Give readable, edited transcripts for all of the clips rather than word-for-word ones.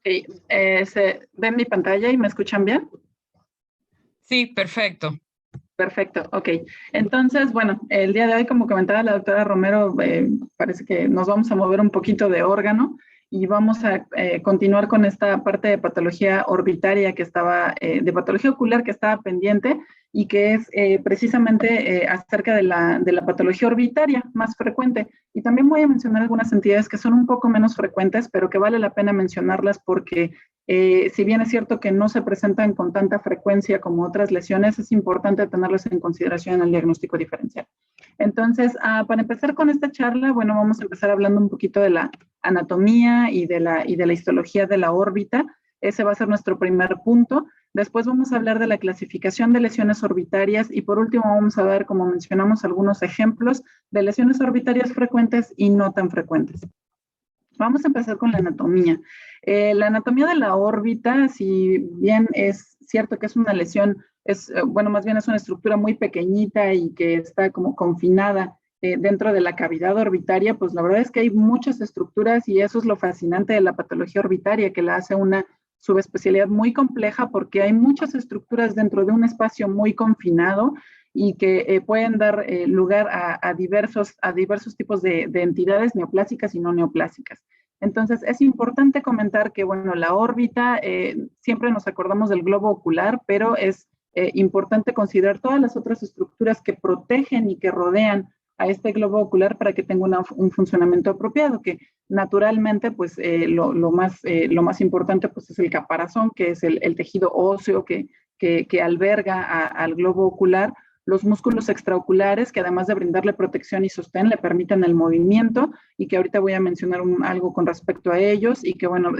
Ok, ¿se ven mi pantalla y me escuchan bien? Sí, perfecto. Perfecto, ok. Entonces, bueno, el día de hoy, como comentaba la doctora Romero, parece que nos vamos a mover un poquito de órgano y vamos a continuar con esta parte de patología orbitaria que estaba, de patología ocular que estaba pendiente y que es precisamente acerca de la patología orbitaria más frecuente. Y también voy a mencionar algunas entidades que son un poco menos frecuentes, pero que vale la pena mencionarlas porque si bien es cierto que no se presentan con tanta frecuencia como otras lesiones, es importante tenerlas en consideración en el diagnóstico diferencial. Entonces, para empezar con esta charla, bueno, vamos a empezar hablando un poquito de la anatomía y de la histología de la órbita. Ese va a ser nuestro primer punto. Después vamos a hablar de la clasificación de lesiones orbitarias y por último vamos a ver, como mencionamos, algunos ejemplos de lesiones orbitarias frecuentes y no tan frecuentes. Vamos a empezar con la anatomía. La anatomía de la órbita, si bien es cierto que es una lesión, bueno, más bien es una estructura muy pequeñita y que está como confinada dentro de la cavidad orbitaria, pues la verdad es que hay muchas estructuras y eso es lo fascinante de la patología orbitaria, que la hace una subespecialidad muy compleja porque hay muchas estructuras dentro de un espacio muy confinado y que pueden dar lugar a diversos tipos de entidades neoplásicas y no neoplásicas. Entonces, es importante comentar que, bueno, la órbita, siempre nos acordamos del globo ocular, pero es importante considerar todas las otras estructuras que protegen y que rodean a este globo ocular para que tenga un funcionamiento apropiado, que naturalmente, pues, lo más importante, pues, es el caparazón, que es el tejido óseo que alberga al globo ocular, los músculos extraoculares, que además de brindarle protección y sostén, le permiten el movimiento, y que ahorita voy a mencionar algo con respecto a ellos, y que bueno,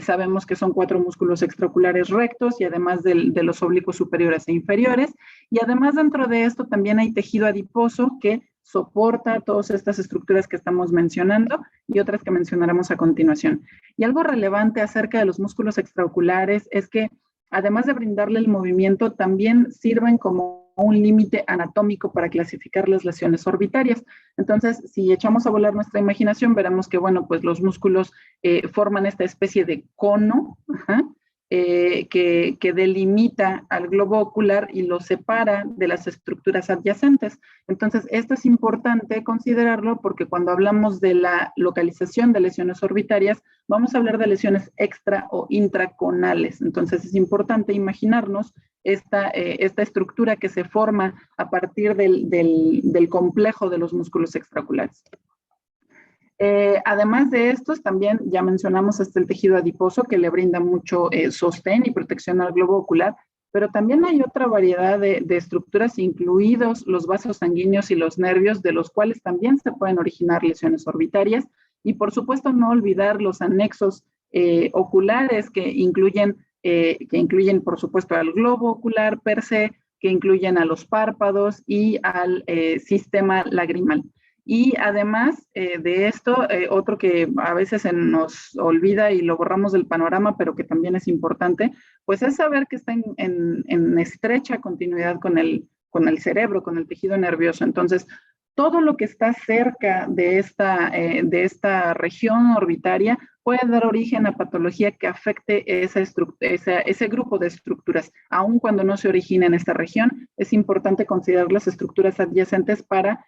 sabemos que son 4 músculos extraoculares rectos, y además de los oblicuos superiores e inferiores, y además dentro de esto también hay tejido adiposo que soporta todas estas estructuras que estamos mencionando, y otras que mencionaremos a continuación. Y algo relevante acerca de los músculos extraoculares es que, además de brindarle el movimiento, también sirven como un límite anatómico para clasificar las lesiones orbitarias. Entonces, si echamos a volar nuestra imaginación, veremos que, bueno, pues los músculos forman esta especie de cono, que delimita al globo ocular y lo separa de las estructuras adyacentes. Entonces, esto es importante considerarlo porque cuando hablamos de la localización de lesiones orbitarias, vamos a hablar de lesiones extra o intraconales. Entonces, es importante imaginarnos esta estructura que se forma a partir del complejo de los músculos extraoculares. Además de estos, también ya mencionamos el tejido adiposo que le brinda mucho sostén y protección al globo ocular, pero también hay otra variedad de estructuras, incluidos los vasos sanguíneos y los nervios, de los cuales también se pueden originar lesiones orbitarias, y por supuesto no olvidar los anexos oculares que incluyen por supuesto al globo ocular per se, que incluyen a los párpados y al sistema lagrimal. Y además de esto, otro que a veces se nos olvida y lo borramos del panorama, pero que también es importante, pues es saber que está en estrecha continuidad con el cerebro, con el tejido nervioso. Entonces, todo lo que está cerca de esta región orbitaria puede dar origen a patología que afecte ese grupo de estructuras. Aun cuando no se origina en esta región, es importante considerar las estructuras adyacentes para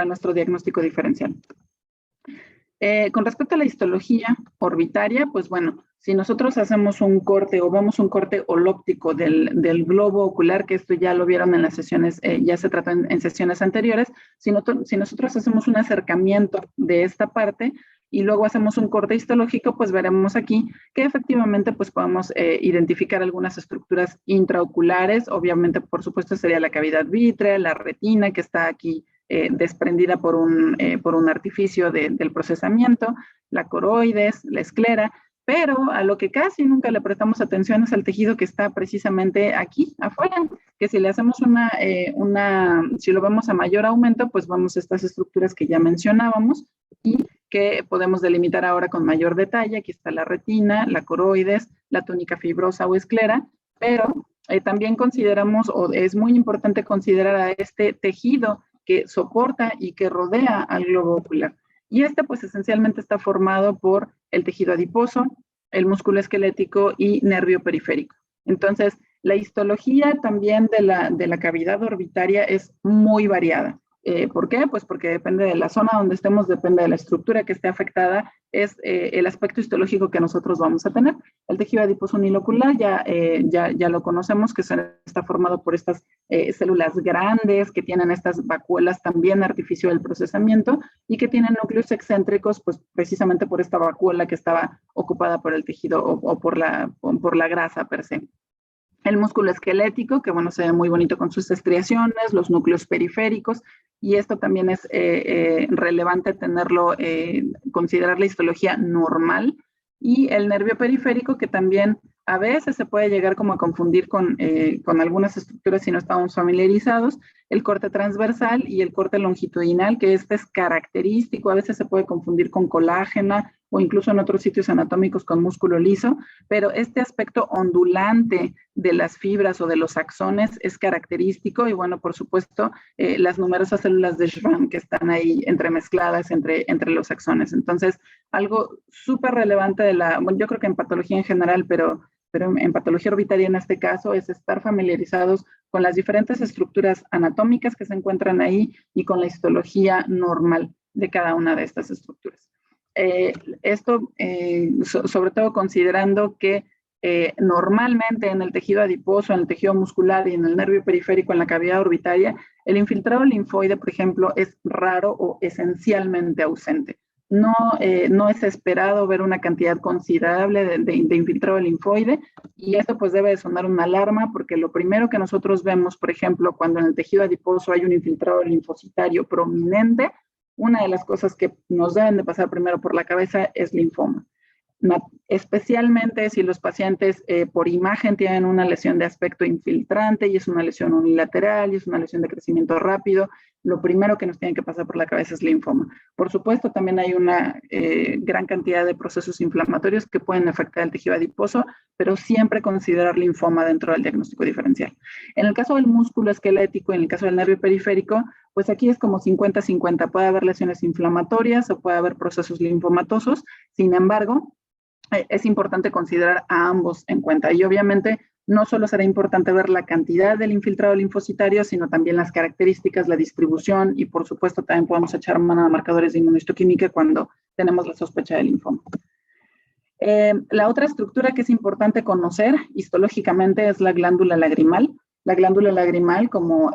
nuestro diagnóstico diferencial. Con respecto a la histología orbitaria, pues bueno, si nosotros hacemos un corte o vemos un corte holóptico del globo ocular, que esto ya lo vieron en las sesiones, ya se trató en sesiones anteriores, si nosotros hacemos un acercamiento de esta parte y luego hacemos un corte histológico, pues veremos aquí que efectivamente pues podemos identificar algunas estructuras intraoculares. Obviamente, por supuesto, sería la cavidad vítrea, la retina que está aquí desprendida por un artificio del procesamiento, la coroides, la esclera, pero a lo que casi nunca le prestamos atención es al tejido que está precisamente aquí afuera, que si le hacemos si lo vemos a mayor aumento, pues vemos estas estructuras que ya mencionábamos y que podemos delimitar ahora con mayor detalle. Aquí está la retina, la coroides, la túnica fibrosa o esclera, pero también consideramos, o es muy importante considerar a este tejido que soporta y que rodea al globo ocular. Y pues esencialmente está formado por el tejido adiposo, el músculo esquelético y nervio periférico. Entonces, la histología también de la cavidad orbitaria es muy variada. ¿Por qué? Pues porque depende de la zona donde estemos, depende de la estructura que esté afectada, es el aspecto histológico que nosotros vamos a tener. El tejido adiposo unilocular ya lo conocemos, que está formado por estas células grandes que tienen estas vacuolas también artificio del procesamiento y que tienen núcleos excéntricos, pues precisamente por esta vacuola que estaba ocupada por el tejido o por la grasa per se. El músculo esquelético, que bueno, se ve muy bonito con sus estriaciones, los núcleos periféricos, y esto también es relevante tenerlo, considerar la histología normal, y el nervio periférico, que también a veces se puede llegar como a confundir con algunas estructuras si no estamos familiarizados, el corte transversal y el corte longitudinal, que este es característico, a veces se puede confundir con colágena o incluso en otros sitios anatómicos con músculo liso, pero este aspecto ondulante de las fibras o de los axones es característico y bueno, por supuesto, las numerosas células de Schwann que están ahí entremezcladas entre los axones. Entonces, algo súper relevante bueno, yo creo que en patología en general, pero en patología orbitaria en este caso, es estar familiarizados con las diferentes estructuras anatómicas que se encuentran ahí y con la histología normal de cada una de estas estructuras. Sobre todo considerando que normalmente en el tejido adiposo, en el tejido muscular y en el nervio periférico, en la cavidad orbitaria, el infiltrado linfoide, por ejemplo, es raro o esencialmente ausente. No es esperado ver una cantidad considerable de infiltrado linfoide y esto pues debe de sonar una alarma porque lo primero que nosotros vemos, por ejemplo, cuando en el tejido adiposo hay un infiltrado linfocitario prominente, una de las cosas que nos deben de pasar primero por la cabeza es linfoma. Especialmente si los pacientes por imagen tienen una lesión de aspecto infiltrante y es una lesión unilateral y es una lesión de crecimiento rápido, lo primero que nos tiene que pasar por la cabeza es linfoma. Por supuesto, también hay una gran cantidad de procesos inflamatorios que pueden afectar el tejido adiposo, pero siempre considerar linfoma dentro del diagnóstico diferencial. En el caso del músculo esquelético y en el caso del nervio periférico, pues aquí es como 50-50. Puede haber lesiones inflamatorias o puede haber procesos linfomatosos. Sin embargo, es importante considerar a ambos en cuenta y obviamente no solo será importante ver la cantidad del infiltrado linfocitario, sino también las características, la distribución y por supuesto también podemos echar mano a marcadores de inmunohistoquímica cuando tenemos la sospecha de linfoma. La otra estructura que es importante conocer histológicamente es la glándula lagrimal. La glándula lagrimal, como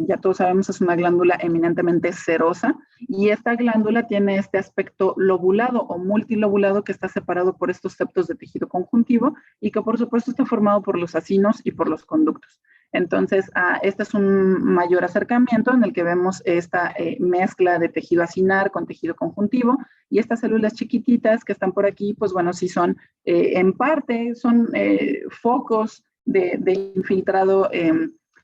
ya todos sabemos, es una glándula eminentemente serosa y esta glándula tiene este aspecto lobulado o multilobulado que está separado por estos septos de tejido conjuntivo y que por supuesto está formado por los acinos y por los conductos. Entonces, este es un mayor acercamiento en el que vemos esta mezcla de tejido acinar con tejido conjuntivo y estas células chiquititas que están por aquí, pues bueno, sí son en parte, son focos de infiltrado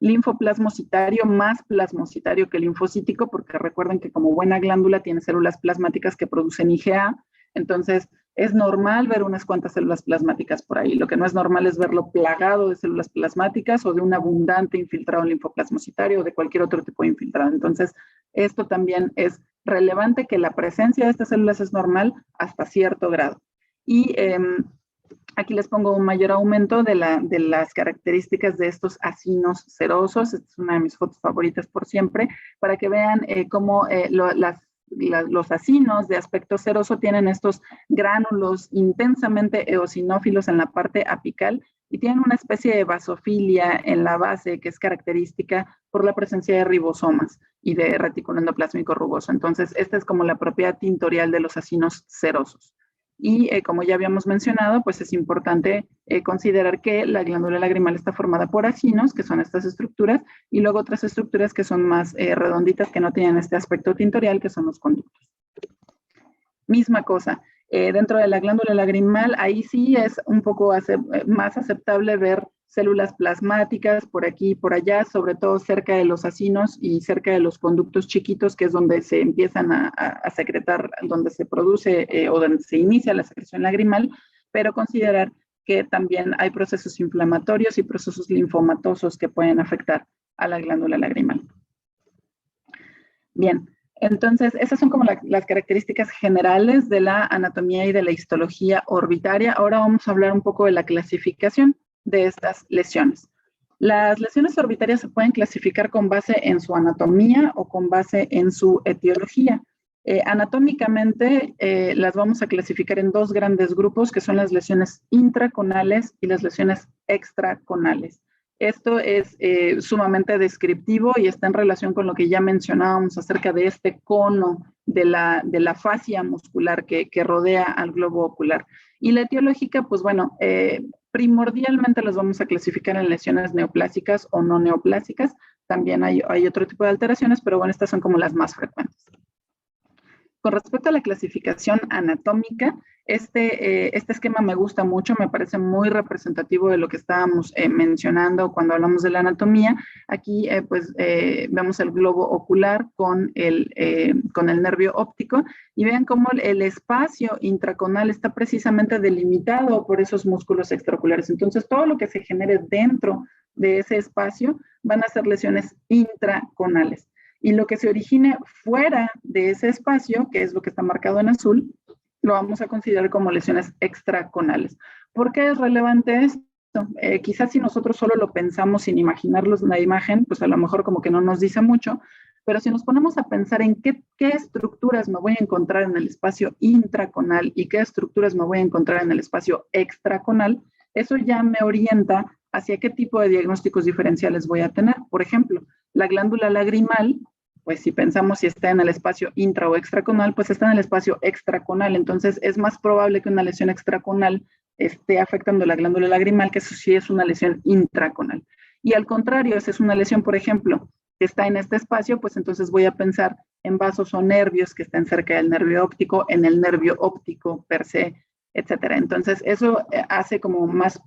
linfoplasmocitario, más plasmocitario que linfocítico, porque recuerden que como buena glándula tiene células plasmáticas que producen IgA, entonces es normal ver unas cuantas células plasmáticas por ahí. Lo que no es normal es verlo plagado de células plasmáticas o de un abundante infiltrado linfoplasmocitario o de cualquier otro tipo de infiltrado. Entonces, esto también es relevante que la presencia de estas células es normal hasta cierto grado. Y aquí les pongo un mayor aumento de las características de estos acinos serosos. Esta es una de mis fotos favoritas por siempre, para que vean cómo los acinos de aspecto seroso tienen estos gránulos intensamente eosinófilos en la parte apical y tienen una especie de basofilia en la base que es característica por la presencia de ribosomas y de retículo endoplásmico rugoso. Entonces, esta es como la propiedad tintorial de los acinos serosos. Y como ya habíamos mencionado, pues es importante considerar que la glándula lagrimal está formada por acinos, que son estas estructuras, y luego otras estructuras que son más redonditas, que no tienen este aspecto tintorial, que son los conductos. Misma cosa, dentro de la glándula lagrimal, ahí sí es un poco más aceptable ver células plasmáticas por aquí y por allá, sobre todo cerca de los acinos y cerca de los conductos chiquitos, que es donde se empiezan a secretar, donde se produce o donde se inicia la secreción lagrimal, pero considerar que también hay procesos inflamatorios y procesos linfomatosos que pueden afectar a la glándula lagrimal. Bien, Entonces, esas son como las características generales de la anatomía y de la histología orbitaria. Ahora vamos a hablar un poco de la clasificación de estas lesiones. Las lesiones orbitarias se pueden clasificar con base en su anatomía o con base en su etiología. Anatómicamente, las vamos a clasificar en dos grandes grupos, que son las lesiones intraconales y las lesiones extraconales. Esto es sumamente descriptivo y está en relación con lo que ya mencionábamos acerca de este cono de la fascia muscular que rodea al globo ocular. Y la etiológica, pues bueno, primordialmente las vamos a clasificar en lesiones neoplásicas o no neoplásicas. También hay otro tipo de alteraciones, pero bueno, estas son como las más frecuentes. Con respecto a la clasificación anatómica, este esquema me gusta mucho, me parece muy representativo de lo que estábamos mencionando cuando hablamos de la anatomía. Aquí vemos el globo ocular con el nervio óptico y vean cómo el espacio intraconal está precisamente delimitado por esos músculos extraoculares. Entonces, todo lo que se genere dentro de ese espacio van a ser lesiones intraconales. Y lo que se origine fuera de ese espacio, que es lo que está marcado en azul, lo vamos a considerar como lesiones extraconales. ¿Por qué es relevante esto? Quizás si nosotros solo lo pensamos sin imaginarlos en la imagen, pues a lo mejor como que no nos dice mucho, pero si nos ponemos a pensar en qué estructuras me voy a encontrar en el espacio intraconal y qué estructuras me voy a encontrar en el espacio extraconal, eso ya me orienta hacia qué tipo de diagnósticos diferenciales voy a tener. Por ejemplo, la glándula lagrimal, pues si pensamos si está en el espacio intra o extraconal, pues está en el espacio extraconal. Entonces es más probable que una lesión extraconal esté afectando la glándula lagrimal que si es una lesión intraconal. Y al contrario, si es una lesión, por ejemplo, que está en este espacio, pues entonces voy a pensar en vasos o nervios que estén cerca del nervio óptico, en el nervio óptico per se, etcétera. Entonces, eso hace como más,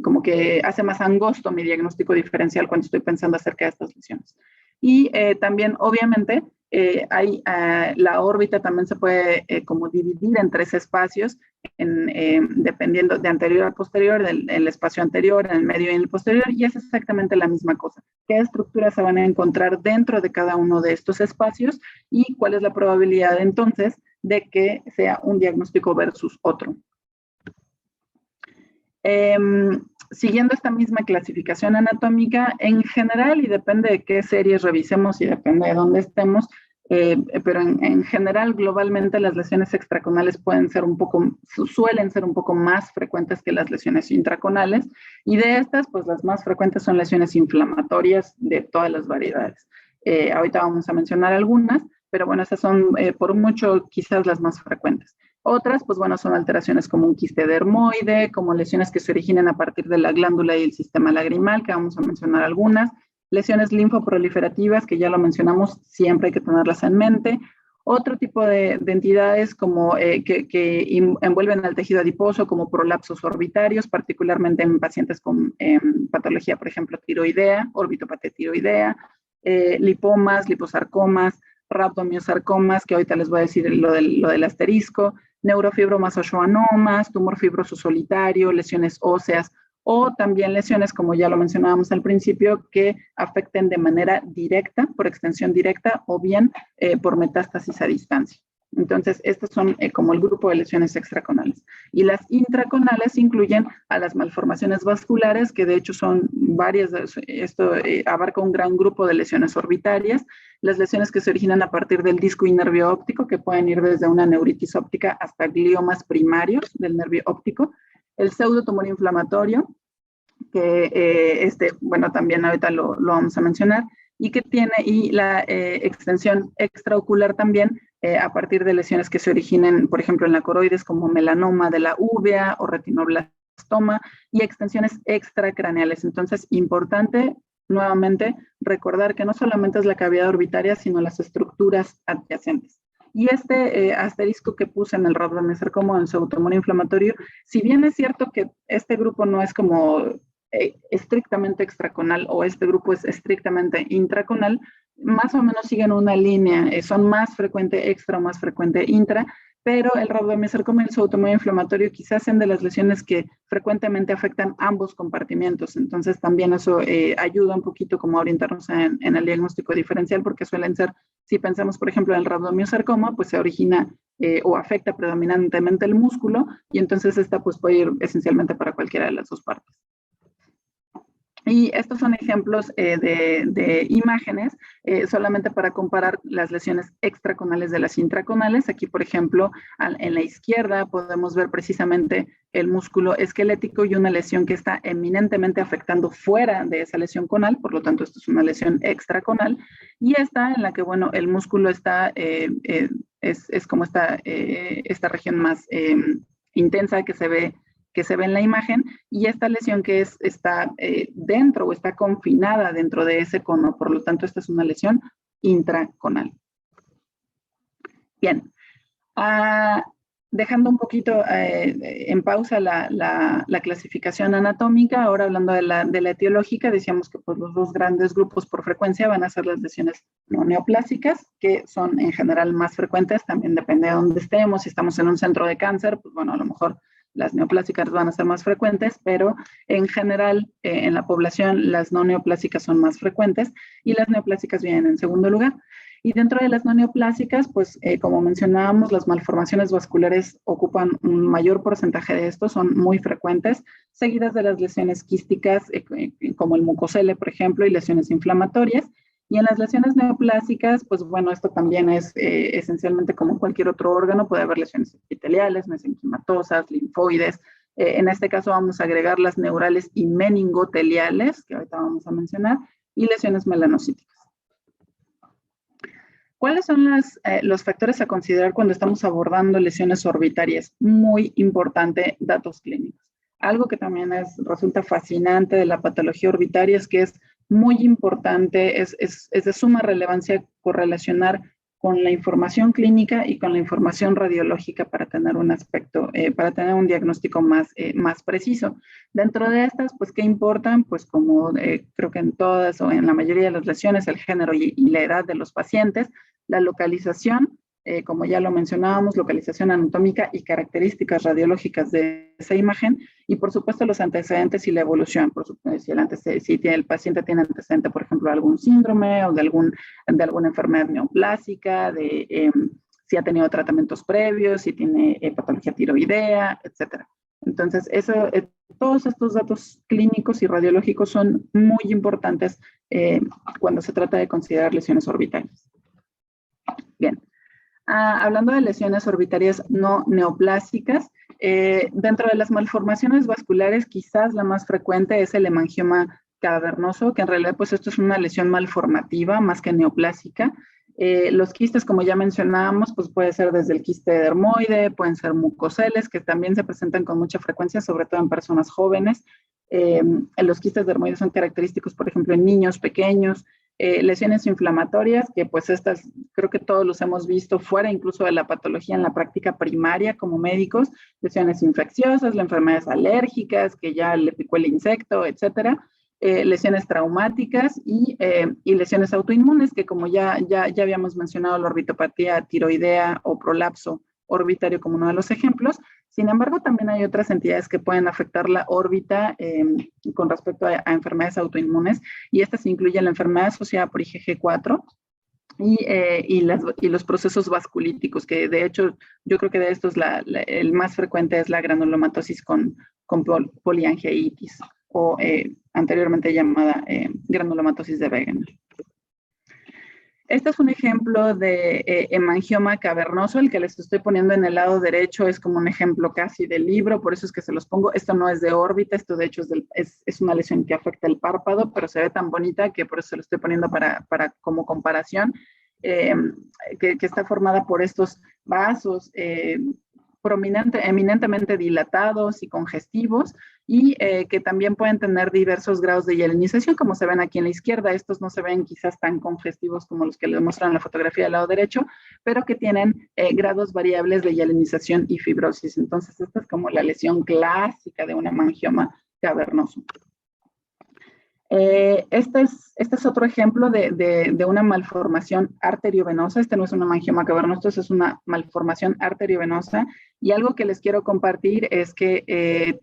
como que hace más angosto mi diagnóstico diferencial cuando estoy pensando acerca de estas lesiones. Y también, obviamente, la órbita también se puede como dividir en tres espacios, dependiendo de anterior a posterior, el espacio anterior, en el medio y en el posterior, y es exactamente la misma cosa. ¿Qué estructuras se van a encontrar dentro de cada uno de estos espacios y cuál es la probabilidad entonces de que sea un diagnóstico versus otro? Siguiendo esta misma clasificación anatómica, en general, y depende de qué series revisemos y depende de dónde estemos, pero en general, globalmente, las lesiones extraconales suelen ser un poco más frecuentes que las lesiones intraconales, y de estas, pues las más frecuentes son lesiones inflamatorias de todas las variedades. Ahorita vamos a mencionar algunas, pero bueno, esas son por mucho quizás las más frecuentes. Otras, pues bueno, son alteraciones como un quiste dermoide, como lesiones que se originan a partir de la glándula y el sistema lagrimal, que vamos a mencionar algunas. Lesiones linfoproliferativas, que ya lo mencionamos, siempre hay que tenerlas en mente. Otro tipo de entidades como que envuelven al tejido adiposo, como prolapsos orbitarios, particularmente en pacientes con patología, por ejemplo, tiroidea, orbitopatía tiroidea, lipomas, liposarcomas, rhabdomiosarcomas, que ahorita les voy a decir lo del asterisco, neurofibromas o schwannomas, tumor fibroso solitario, lesiones óseas, o también lesiones, como ya lo mencionábamos al principio, que afecten de manera directa, por extensión directa, o bien por metástasis a distancia. Entonces, estos son como el grupo de lesiones extraconales. Y las intraconales incluyen a las malformaciones vasculares, que de hecho son varias, esto abarca un gran grupo de lesiones orbitarias, las lesiones que se originan a partir del disco y nervio óptico, que pueden ir desde una neuritis óptica hasta gliomas primarios del nervio óptico, el pseudotumor inflamatorio, que bueno, también ahorita lo vamos a mencionar, y la extensión extraocular también, a partir de lesiones que se originen, por ejemplo, en la coroides, como melanoma de la uvea o retinoblastoma, y extensiones extracraneales. Entonces, importante, nuevamente, recordar que no solamente es la cavidad orbitaria, sino las estructuras adyacentes. Y asterisco que puse en el rhabdomyosarcoma, en el pseudotumor inflamatorio, si bien es cierto que este grupo no es como estrictamente extraconal o este grupo es estrictamente intraconal, más o menos siguen una línea, son más frecuente extra o más frecuente intra, pero el rhabdomyosarcoma y el pseudomonas inflamatorio quizás sean de las lesiones que frecuentemente afectan ambos compartimientos. Entonces también eso ayuda un poquito como a orientarnos en el diagnóstico diferencial, porque suelen ser, si pensamos por ejemplo en el rhabdomyosarcoma, pues se origina o afecta predominantemente el músculo, y entonces esta pues puede ir esencialmente para cualquiera de las dos partes. Y estos son ejemplos de imágenes, solamente para comparar las lesiones extraconales de las intraconales. Aquí, por ejemplo, en la izquierda podemos ver precisamente el músculo esquelético y una lesión que está eminentemente afectando fuera de esa lesión conal, por lo tanto, esto es una lesión extraconal. Y esta en la que, bueno, el músculo está, es como esta región más intensa que se ve en la imagen, y esta lesión que está dentro o está confinada dentro de ese cono, por lo tanto esta es una lesión intraconal. Bien, dejando un poquito en pausa la clasificación anatómica, ahora hablando de la etiológica, decíamos que pues, los dos grandes grupos por frecuencia van a ser las lesiones no neoplásicas, que son en general más frecuentes, también depende de dónde estemos. Si estamos en un centro de cáncer, pues bueno, a lo mejor las neoplásicas van a ser más frecuentes, pero en general en la población las no neoplásicas son más frecuentes y las neoplásicas vienen en segundo lugar. Y dentro de las no neoplásicas, pues como mencionábamos, las malformaciones vasculares ocupan un mayor porcentaje de esto, son muy frecuentes, seguidas de las lesiones quísticas como el mucosele, por ejemplo, y lesiones inflamatorias. Y en las lesiones neoplásicas, pues bueno, esto también es esencialmente como cualquier otro órgano, puede haber lesiones epiteliales, mesenquimatosas, linfoides. En este caso vamos a agregar las neurales y meningoteliales, que ahorita vamos a mencionar, y lesiones melanocíticas. ¿Cuáles son los factores a considerar cuando estamos abordando lesiones orbitarias? Muy importante, datos clínicos. Algo que también resulta fascinante de la patología orbitaria es que es muy importante, es de suma relevancia correlacionar con la información clínica y con la información radiológica para tener un aspecto, para tener un diagnóstico más preciso. Dentro de estas, pues, ¿qué importan? Pues como creo que en todas o en la mayoría de las lesiones, el género y la edad de los pacientes, la localización, como ya lo mencionábamos, localización anatómica y características radiológicas de esa imagen, y por supuesto los antecedentes y la evolución, por supuesto, si el paciente tiene antecedente, por ejemplo, de algún síndrome o de alguna enfermedad neoplásica, si ha tenido tratamientos previos, si tiene patología tiroidea, etc. Entonces, todos estos datos clínicos y radiológicos son muy importantes cuando se trata de considerar lesiones orbitales. Bien. Hablando de lesiones orbitarias no neoplásicas, dentro de las malformaciones vasculares, quizás la más frecuente es el hemangioma cavernoso, que en realidad pues esto es una lesión malformativa más que neoplásica. Los quistes, como ya mencionábamos, pues puede ser desde el quiste dermoide, pueden ser mucoceles, que también se presentan con mucha frecuencia, sobre todo en personas jóvenes. Los quistes dermoides son característicos, por ejemplo, en niños pequeños. Lesiones inflamatorias, que pues estas creo que todos los hemos visto fuera incluso de la patología en la práctica primaria como médicos, lesiones infecciosas, las enfermedades alérgicas, que ya le picó el insecto, etcétera, lesiones traumáticas y lesiones autoinmunes, que como ya habíamos mencionado, la orbitopatía tiroidea o prolapso orbitario como uno de los ejemplos. Sin embargo, también hay otras entidades que pueden afectar la órbita con respecto a enfermedades autoinmunes, y estas incluyen la enfermedad asociada por IgG4 y los procesos vasculíticos, que de hecho yo creo que de estos el más frecuente es la granulomatosis con poliangiitis o anteriormente llamada granulomatosis de Wegener. Este es un ejemplo de hemangioma cavernoso, el que les estoy poniendo en el lado derecho es como un ejemplo casi del libro, por eso es que se los pongo. Esto no es de órbita, esto de hecho es una lesión que afecta el párpado, pero se ve tan bonita que por eso se lo estoy poniendo como comparación, que está formada por estos vasos eminentemente dilatados y congestivos, y que también pueden tener diversos grados de hialinización, como se ven aquí en la izquierda. Estos no se ven quizás tan congestivos como los que les muestran en la fotografía del lado derecho, pero que tienen grados variables de hialinización y fibrosis. Entonces, esta es como la lesión clásica de un hemangioma cavernoso. Este es otro ejemplo de una malformación arteriovenosa. Este no es un angioma cavernoso, es una malformación arteriovenosa. Y algo que les quiero compartir es que,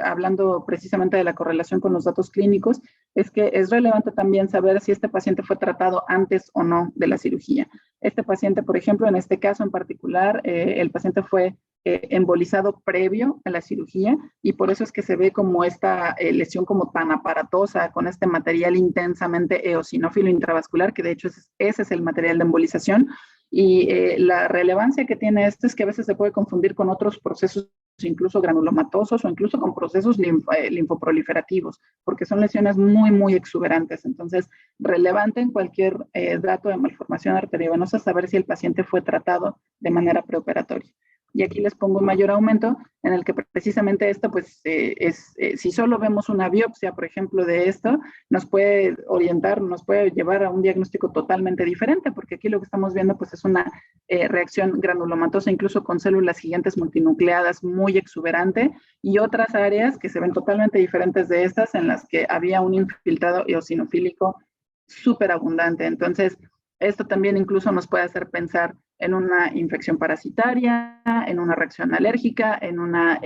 hablando precisamente de la correlación con los datos clínicos, es que es relevante también saber si este paciente fue tratado antes o no de la cirugía. Este paciente, por ejemplo, en este caso en particular, el paciente fue embolizado previo a la cirugía y por eso es que se ve como esta lesión como tan aparatosa con este material intensamente eosinófilo intravascular, que de hecho ese es el material de embolización. Y la relevancia que tiene esto es que a veces se puede confundir con otros procesos incluso granulomatosos o incluso con procesos linfoproliferativos, porque son lesiones muy, muy exuberantes. Entonces, relevante en cualquier dato de malformación arteriovenosa saber si el paciente fue tratado de manera preoperatoria. Y aquí les pongo un mayor aumento en el que precisamente esto, pues, si solo vemos una biopsia, por ejemplo, de esto, nos puede orientar, nos puede llevar a un diagnóstico totalmente diferente, porque aquí lo que estamos viendo, pues, es una reacción granulomatosa, incluso con células gigantes multinucleadas muy exuberante, y otras áreas que se ven totalmente diferentes de estas, en las que había un infiltrado eosinofílico súper abundante. Entonces, esto también incluso nos puede hacer pensar en una infección parasitaria, en una reacción alérgica, en una,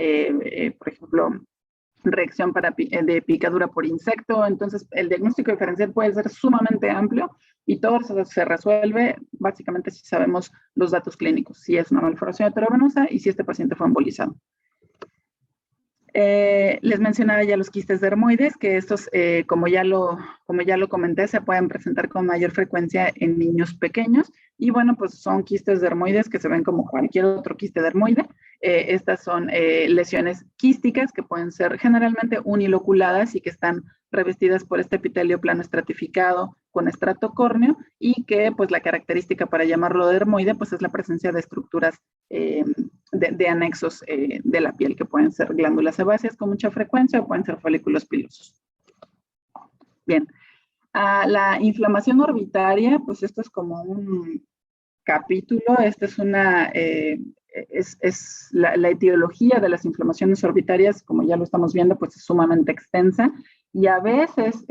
por ejemplo, reacción de picadura por insecto. Entonces, el diagnóstico diferencial puede ser sumamente amplio y todo se resuelve básicamente si sabemos los datos clínicos, si es una malformación arteriovenosa y si este paciente fue embolizado. Les mencionaba ya los quistes dermoides, que estos, como ya lo comenté, se pueden presentar con mayor frecuencia en niños pequeños. Y bueno, pues son quistes dermoides que se ven como cualquier otro quiste dermoide. Estas son lesiones quísticas que pueden ser generalmente uniloculadas y que están revestidas por este epitelio plano estratificado con estrato córneo y que pues la característica para llamarlo dermoide pues es la presencia de estructuras de anexos de la piel, que pueden ser glándulas sebáceas con mucha frecuencia o pueden ser folículos pilosos. Bien, la inflamación orbitaria, pues esto es como un capítulo, esta es una, la etiología de las inflamaciones orbitarias, como ya lo estamos viendo, pues es sumamente extensa y a veces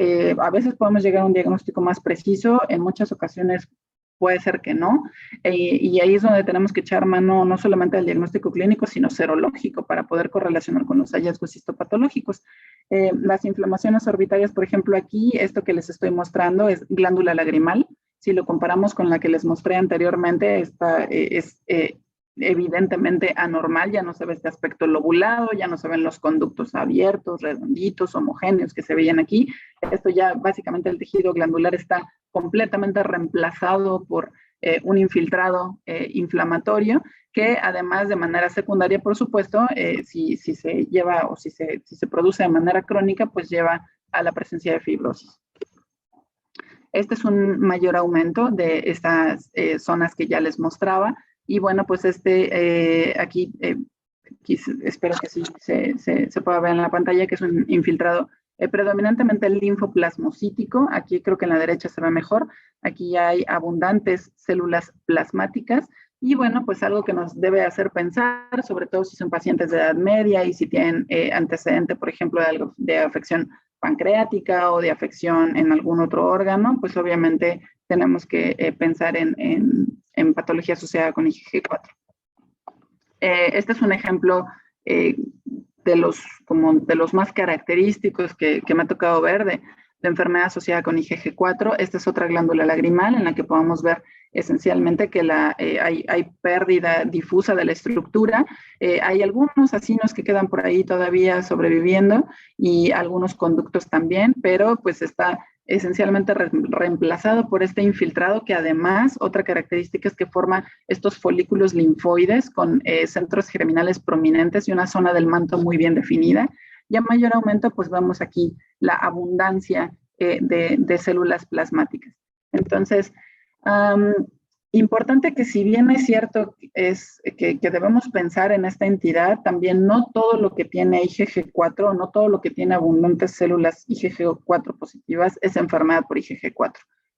podemos llegar a un diagnóstico más preciso, en muchas ocasiones puede ser que no, y ahí es donde tenemos que echar mano no solamente al diagnóstico clínico, sino serológico para poder correlacionar con los hallazgos histopatológicos. Las inflamaciones orbitarias, por ejemplo, aquí, esto que les estoy mostrando es glándula lagrimal. Si lo comparamos con la que les mostré anteriormente, esta es evidentemente anormal, ya no se ve este aspecto lobulado, ya no se ven los conductos abiertos, redonditos, homogéneos que se veían aquí. Esto ya básicamente el tejido glandular está completamente reemplazado por un infiltrado inflamatorio que además de manera secundaria, por supuesto, si se lleva o si se produce de manera crónica, pues lleva a la presencia de fibrosis. Este es un mayor aumento de estas zonas que ya les mostraba. Y bueno, pues aquí espero que sí se pueda ver en la pantalla, que es un infiltrado predominantemente linfoplasmocítico. Aquí creo que en la derecha se ve mejor. Aquí hay abundantes células plasmáticas. Y bueno, pues algo que nos debe hacer pensar, sobre todo si son pacientes de edad media y si tienen antecedente, por ejemplo, de afección pancreática o de afección en algún otro órgano, pues obviamente tenemos que pensar en patología asociada con IgG4. Este es un ejemplo de los más característicos que me ha tocado ver de enfermedad asociada con IgG4. Esta es otra glándula lagrimal en la que podemos ver esencialmente que hay pérdida difusa de la estructura. Hay algunos acinos que quedan por ahí todavía sobreviviendo y algunos conductos también, pero pues está esencialmente reemplazado por este infiltrado que además, otra característica es que forma estos folículos linfoides con centros germinales prominentes y una zona del manto muy bien definida. Y a mayor aumento, pues vemos aquí la abundancia de células plasmáticas. Entonces, importante que si bien es cierto es que debemos pensar en esta entidad, también no todo lo que tiene IgG4, no todo lo que tiene abundantes células IgG4 positivas es enfermedad por IgG4.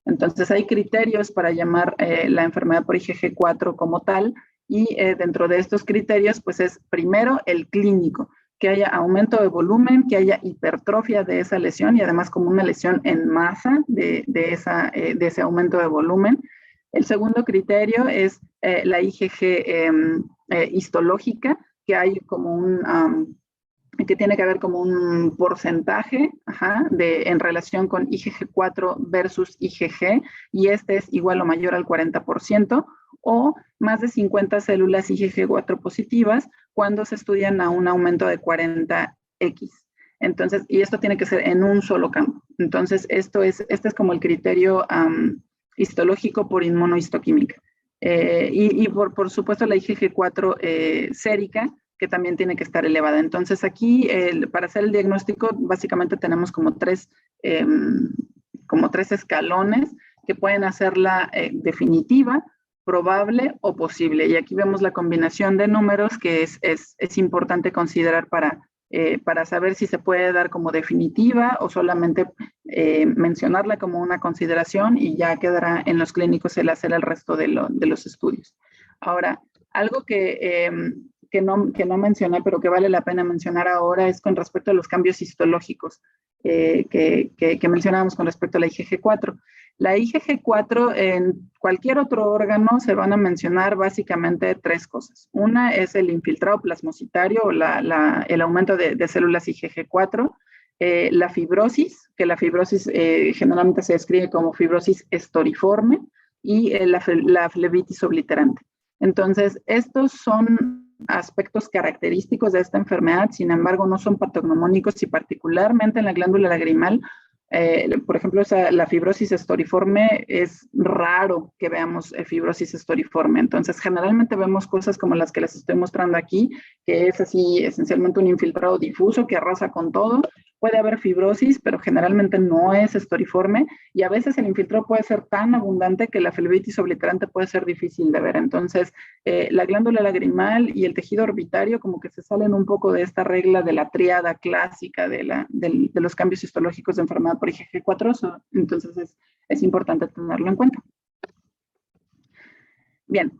Entonces hay criterios para llamar la enfermedad por IgG4 como tal y dentro de estos criterios pues es primero el clínico. que haya aumento de volumen, que haya hipertrofia de esa lesión y además como una lesión en masa de ese aumento de volumen. El segundo criterio es la IgG histológica, que hay como que tiene que ver como un porcentaje en relación con IgG4 versus IgG, y este es igual o mayor al 40%, o más de 50 células IgG4 positivas cuando se estudian a un aumento de 40x. Entonces, y esto tiene que ser en un solo campo. Entonces, este es como el criterio histológico por inmunohistoquímica. Y por supuesto la IgG4 sérica, que también tiene que estar elevada. Entonces aquí, para hacer el diagnóstico, básicamente tenemos como tres escalones que pueden hacerla definitiva, probable o posible. Y aquí vemos la combinación de números que es importante considerar para saber si se puede dar como definitiva o solamente mencionarla como una consideración y ya quedará en los clínicos el hacer el resto de los estudios. Ahora, algo que no mencioné, pero que vale la pena mencionar ahora, es con respecto a los cambios histológicos que mencionábamos con respecto a la IgG4. La IgG4 en cualquier otro órgano se van a mencionar básicamente tres cosas. Una es el infiltrado plasmocitario o el aumento de células IgG4, la fibrosis, que la fibrosis generalmente se describe como fibrosis estoriforme, y la flebitis obliterante. Entonces, estos son aspectos característicos de esta enfermedad, sin embargo, no son patognomónicos y particularmente en la glándula lagrimal, por ejemplo, la fibrosis estoriforme, es raro que veamos fibrosis estoriforme. Entonces, generalmente vemos cosas como las que les estoy mostrando aquí, que es así esencialmente un infiltrado difuso que arrasa con todo. Puede haber fibrosis, pero generalmente no es estoriforme, y a veces el infiltrado puede ser tan abundante que la flebitis obliterante puede ser difícil de ver. Entonces, la glándula lagrimal y el tejido orbitario como que se salen un poco de esta regla de la tríada clásica de los cambios histológicos de enfermedad por IgG4, entonces es importante tenerlo en cuenta. Bien.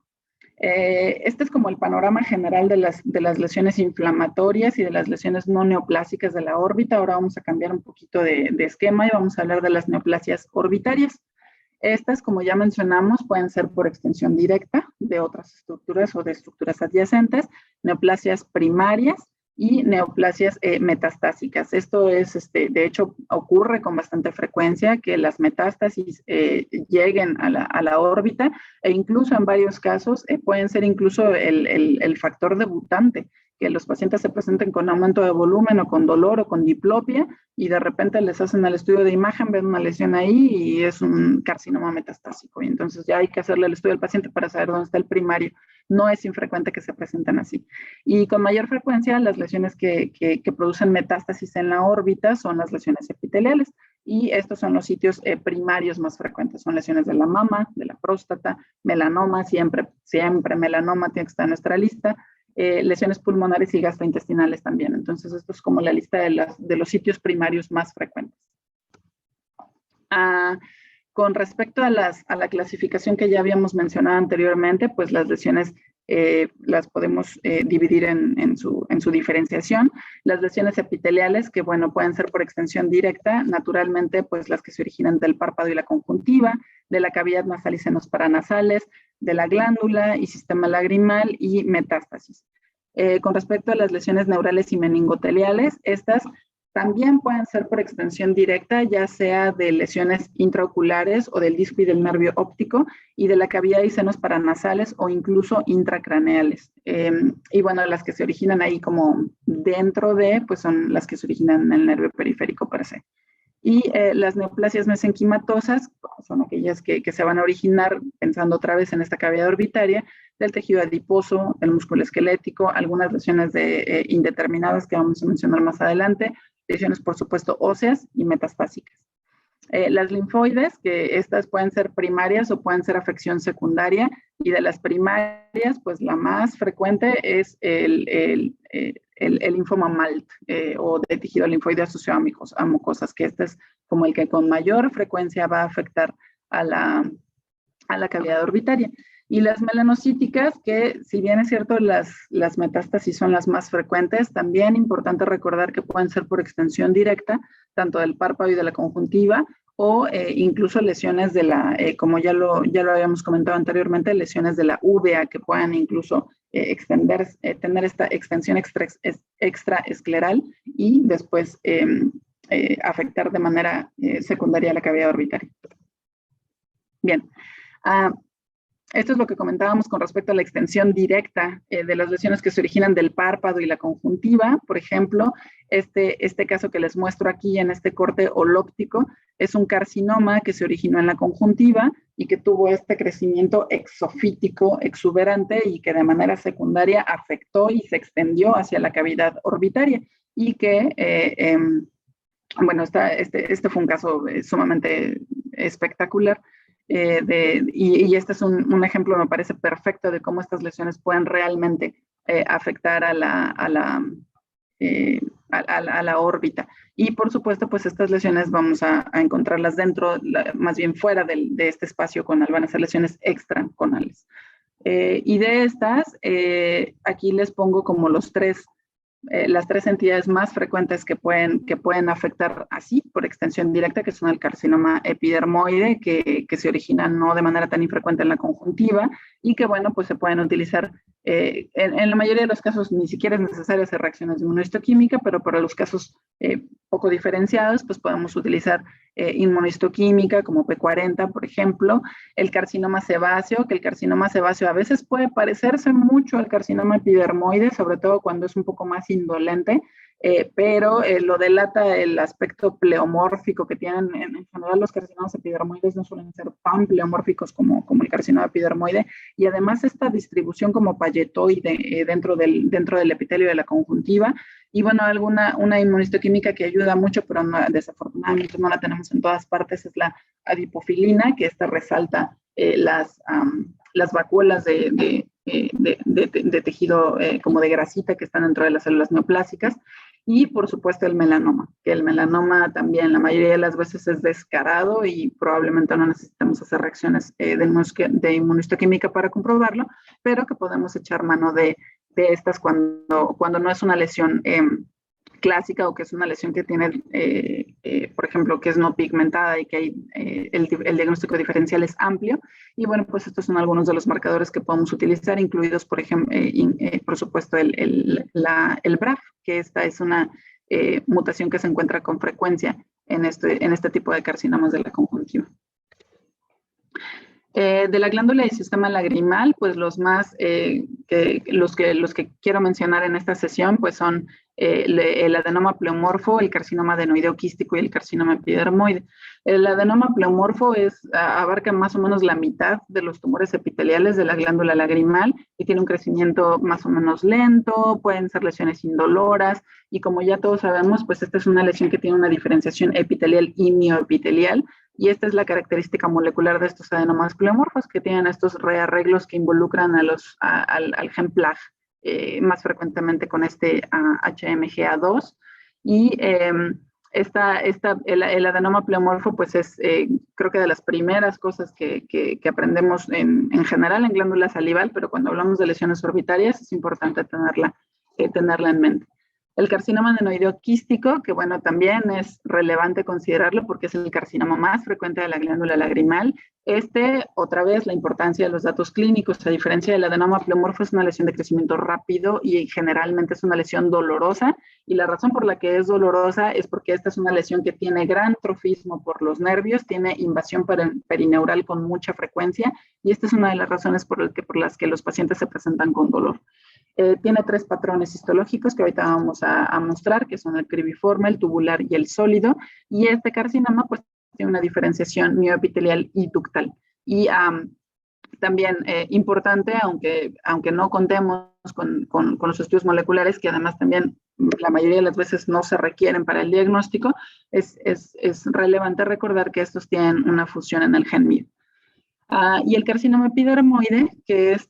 Este es como el panorama general de las lesiones inflamatorias y de las lesiones no neoplásicas de la órbita. Ahora vamos a cambiar un poquito de esquema y vamos a hablar de las neoplasias orbitarias. Estas, como ya mencionamos, pueden ser por extensión directa de otras estructuras o de estructuras adyacentes, neoplasias primarias y neoplasias metastásicas. Esto es, de hecho, ocurre con bastante frecuencia que las metástasis lleguen a la órbita, e incluso en varios casos pueden ser incluso el factor debutante, que los pacientes se presenten con aumento de volumen o con dolor o con diplopia, y de repente les hacen el estudio de imagen, ven una lesión ahí y es un carcinoma metastásico, y entonces ya hay que hacerle el estudio al paciente para saber dónde está el primario. No es infrecuente que se presenten así. Y con mayor frecuencia, las lesiones que producen metástasis en la órbita son las lesiones epiteliales, y estos son los sitios primarios más frecuentes. Son lesiones de la mama, de la próstata, melanoma, siempre melanoma tiene que estar en nuestra lista, lesiones pulmonares y gastrointestinales también. Entonces, esto es como la lista de los sitios primarios más frecuentes. Con respecto a la clasificación que ya habíamos mencionado anteriormente, pues las lesiones las podemos dividir en su diferenciación. Las lesiones epiteliales, que bueno, pueden ser por extensión directa, naturalmente pues las que se originan del párpado y la conjuntiva, de la cavidad nasal y senos paranasales, de la glándula y sistema lagrimal y metástasis. Con respecto a las lesiones neurales y meningoteliales, estas también pueden ser por extensión directa, ya sea de lesiones intraoculares o del disco y del nervio óptico, y de la cavidad y senos paranasales o incluso intracraneales. Y bueno, las que se originan ahí como dentro de, pues son las que se originan en el nervio periférico per se. Y las neoplasias mesenquimatosas son aquellas que se van a originar, pensando otra vez en esta cavidad orbitaria, del tejido adiposo, del músculo esquelético, algunas lesiones indeterminadas que vamos a mencionar más adelante, lesiones por supuesto óseas y metastásicas. Las linfoides, que estas pueden ser primarias o pueden ser afección secundaria, y de las primarias, pues la más frecuente es el linfoma MALT o de tejido linfoide asociado a mucosas, que este es como el que con mayor frecuencia va a afectar a la cavidad orbitaria. Y las melanocíticas, que si bien es cierto las metástasis son las más frecuentes, también importante recordar que pueden ser por extensión directa, tanto del párpado y de la conjuntiva, o incluso lesiones de la, como ya lo habíamos comentado anteriormente, lesiones de la uvea que puedan incluso tener esta extensión extraescleral y después afectar de manera secundaria la cavidad orbitaria. Bien. Esto es lo que comentábamos con respecto a la extensión directa de las lesiones que se originan del párpado y la conjuntiva. Por ejemplo, este caso que les muestro aquí en este corte holóptico es un carcinoma que se originó en la conjuntiva y que tuvo este crecimiento exofítico exuberante y que de manera secundaria afectó y se extendió hacia la cavidad orbitaria y que, bueno, este fue un caso sumamente espectacular. Y este es un ejemplo, me parece perfecto, de cómo estas lesiones pueden realmente afectar a la órbita. Y por supuesto, pues estas lesiones vamos a encontrarlas dentro, más bien fuera de este espacio conal, van a ser lesiones extraconales. Y de estas, aquí les pongo como las tres entidades más frecuentes que pueden afectar así por extensión directa, que son el carcinoma epidermoide, que se origina no de manera tan infrecuente en la conjuntiva y que, bueno, pues se pueden utilizar en la mayoría de los casos ni siquiera es necesario hacer reacciones de inmunohistoquímica, pero para los casos poco diferenciados, pues podemos utilizar inmunohistoquímica como P40, por ejemplo, el carcinoma sebáceo, que el carcinoma sebáceo a veces puede parecerse mucho al carcinoma epidermoide, sobre todo cuando es un poco más indolente, pero lo delata el aspecto pleomórfico que tienen. En general los carcinomas epidermoides no suelen ser tan pleomórficos como el carcinoma epidermoide, y además esta distribución como palletoide dentro del epitelio de la conjuntiva, y bueno, una inmunohistoquímica que ayuda mucho, pero desafortunadamente no la tenemos en todas partes, es la adipofilina, que esta resalta las vacuolas de tejido como de grasita que están dentro de las células neoplásicas. Y por supuesto el melanoma, que el melanoma también la mayoría de las veces es descarado y probablemente no necesitamos hacer reacciones de inmunohistoquímica para comprobarlo, pero que podemos echar mano de estas cuando no es una lesión clásica o que es una lesión que tiene, por ejemplo, que es no pigmentada y que hay, el diagnóstico diferencial es amplio. Y bueno, pues estos son algunos de los marcadores que podemos utilizar, incluidos, por ejemplo, por supuesto, el BRAF, que esta es una mutación que se encuentra con frecuencia en este tipo de carcinomas de la conjuntiva. De la glándula y sistema lagrimal, pues los que quiero mencionar en esta sesión, pues son el adenoma pleomorfo, el carcinoma adenoideo quístico y el carcinoma epidermoide. El adenoma pleomorfo abarca más o menos la mitad de los tumores epiteliales de la glándula lagrimal y tiene un crecimiento más o menos lento, pueden ser lesiones indoloras, y como ya todos sabemos, pues esta es una lesión que tiene una diferenciación epitelial y mioepitelial. Y esta es la característica molecular de estos adenomas pleomorfos, que tienen estos rearreglos que involucran al gen PLAG, más frecuentemente con este HMGA2. Y el adenoma pleomorfo, pues es creo que de las primeras cosas que aprendemos en general en glándula salival, pero cuando hablamos de lesiones orbitarias es importante tenerla en mente. El carcinoma adenoideo quístico, que bueno, también es relevante considerarlo porque es el carcinoma más frecuente de la glándula lagrimal. Otra vez, la importancia de los datos clínicos. A diferencia del adenoma pleomorfo, es una lesión de crecimiento rápido y generalmente es una lesión dolorosa. Y la razón por la que es dolorosa es porque esta es una lesión que tiene gran trofismo por los nervios, tiene invasión perineural con mucha frecuencia, y esta es una de las razones por las que los pacientes se presentan con dolor. Tiene 3 patrones histológicos que ahorita vamos a mostrar, que son el cribiforme, el tubular y el sólido, y este carcinoma pues tiene una diferenciación mioepitelial y ductal. Y también importante, aunque no contemos con los estudios moleculares, que además también la mayoría de las veces no se requieren para el diagnóstico, es relevante recordar que estos tienen una fusión en el gen MIB. Y el carcinoma epidermoide, que es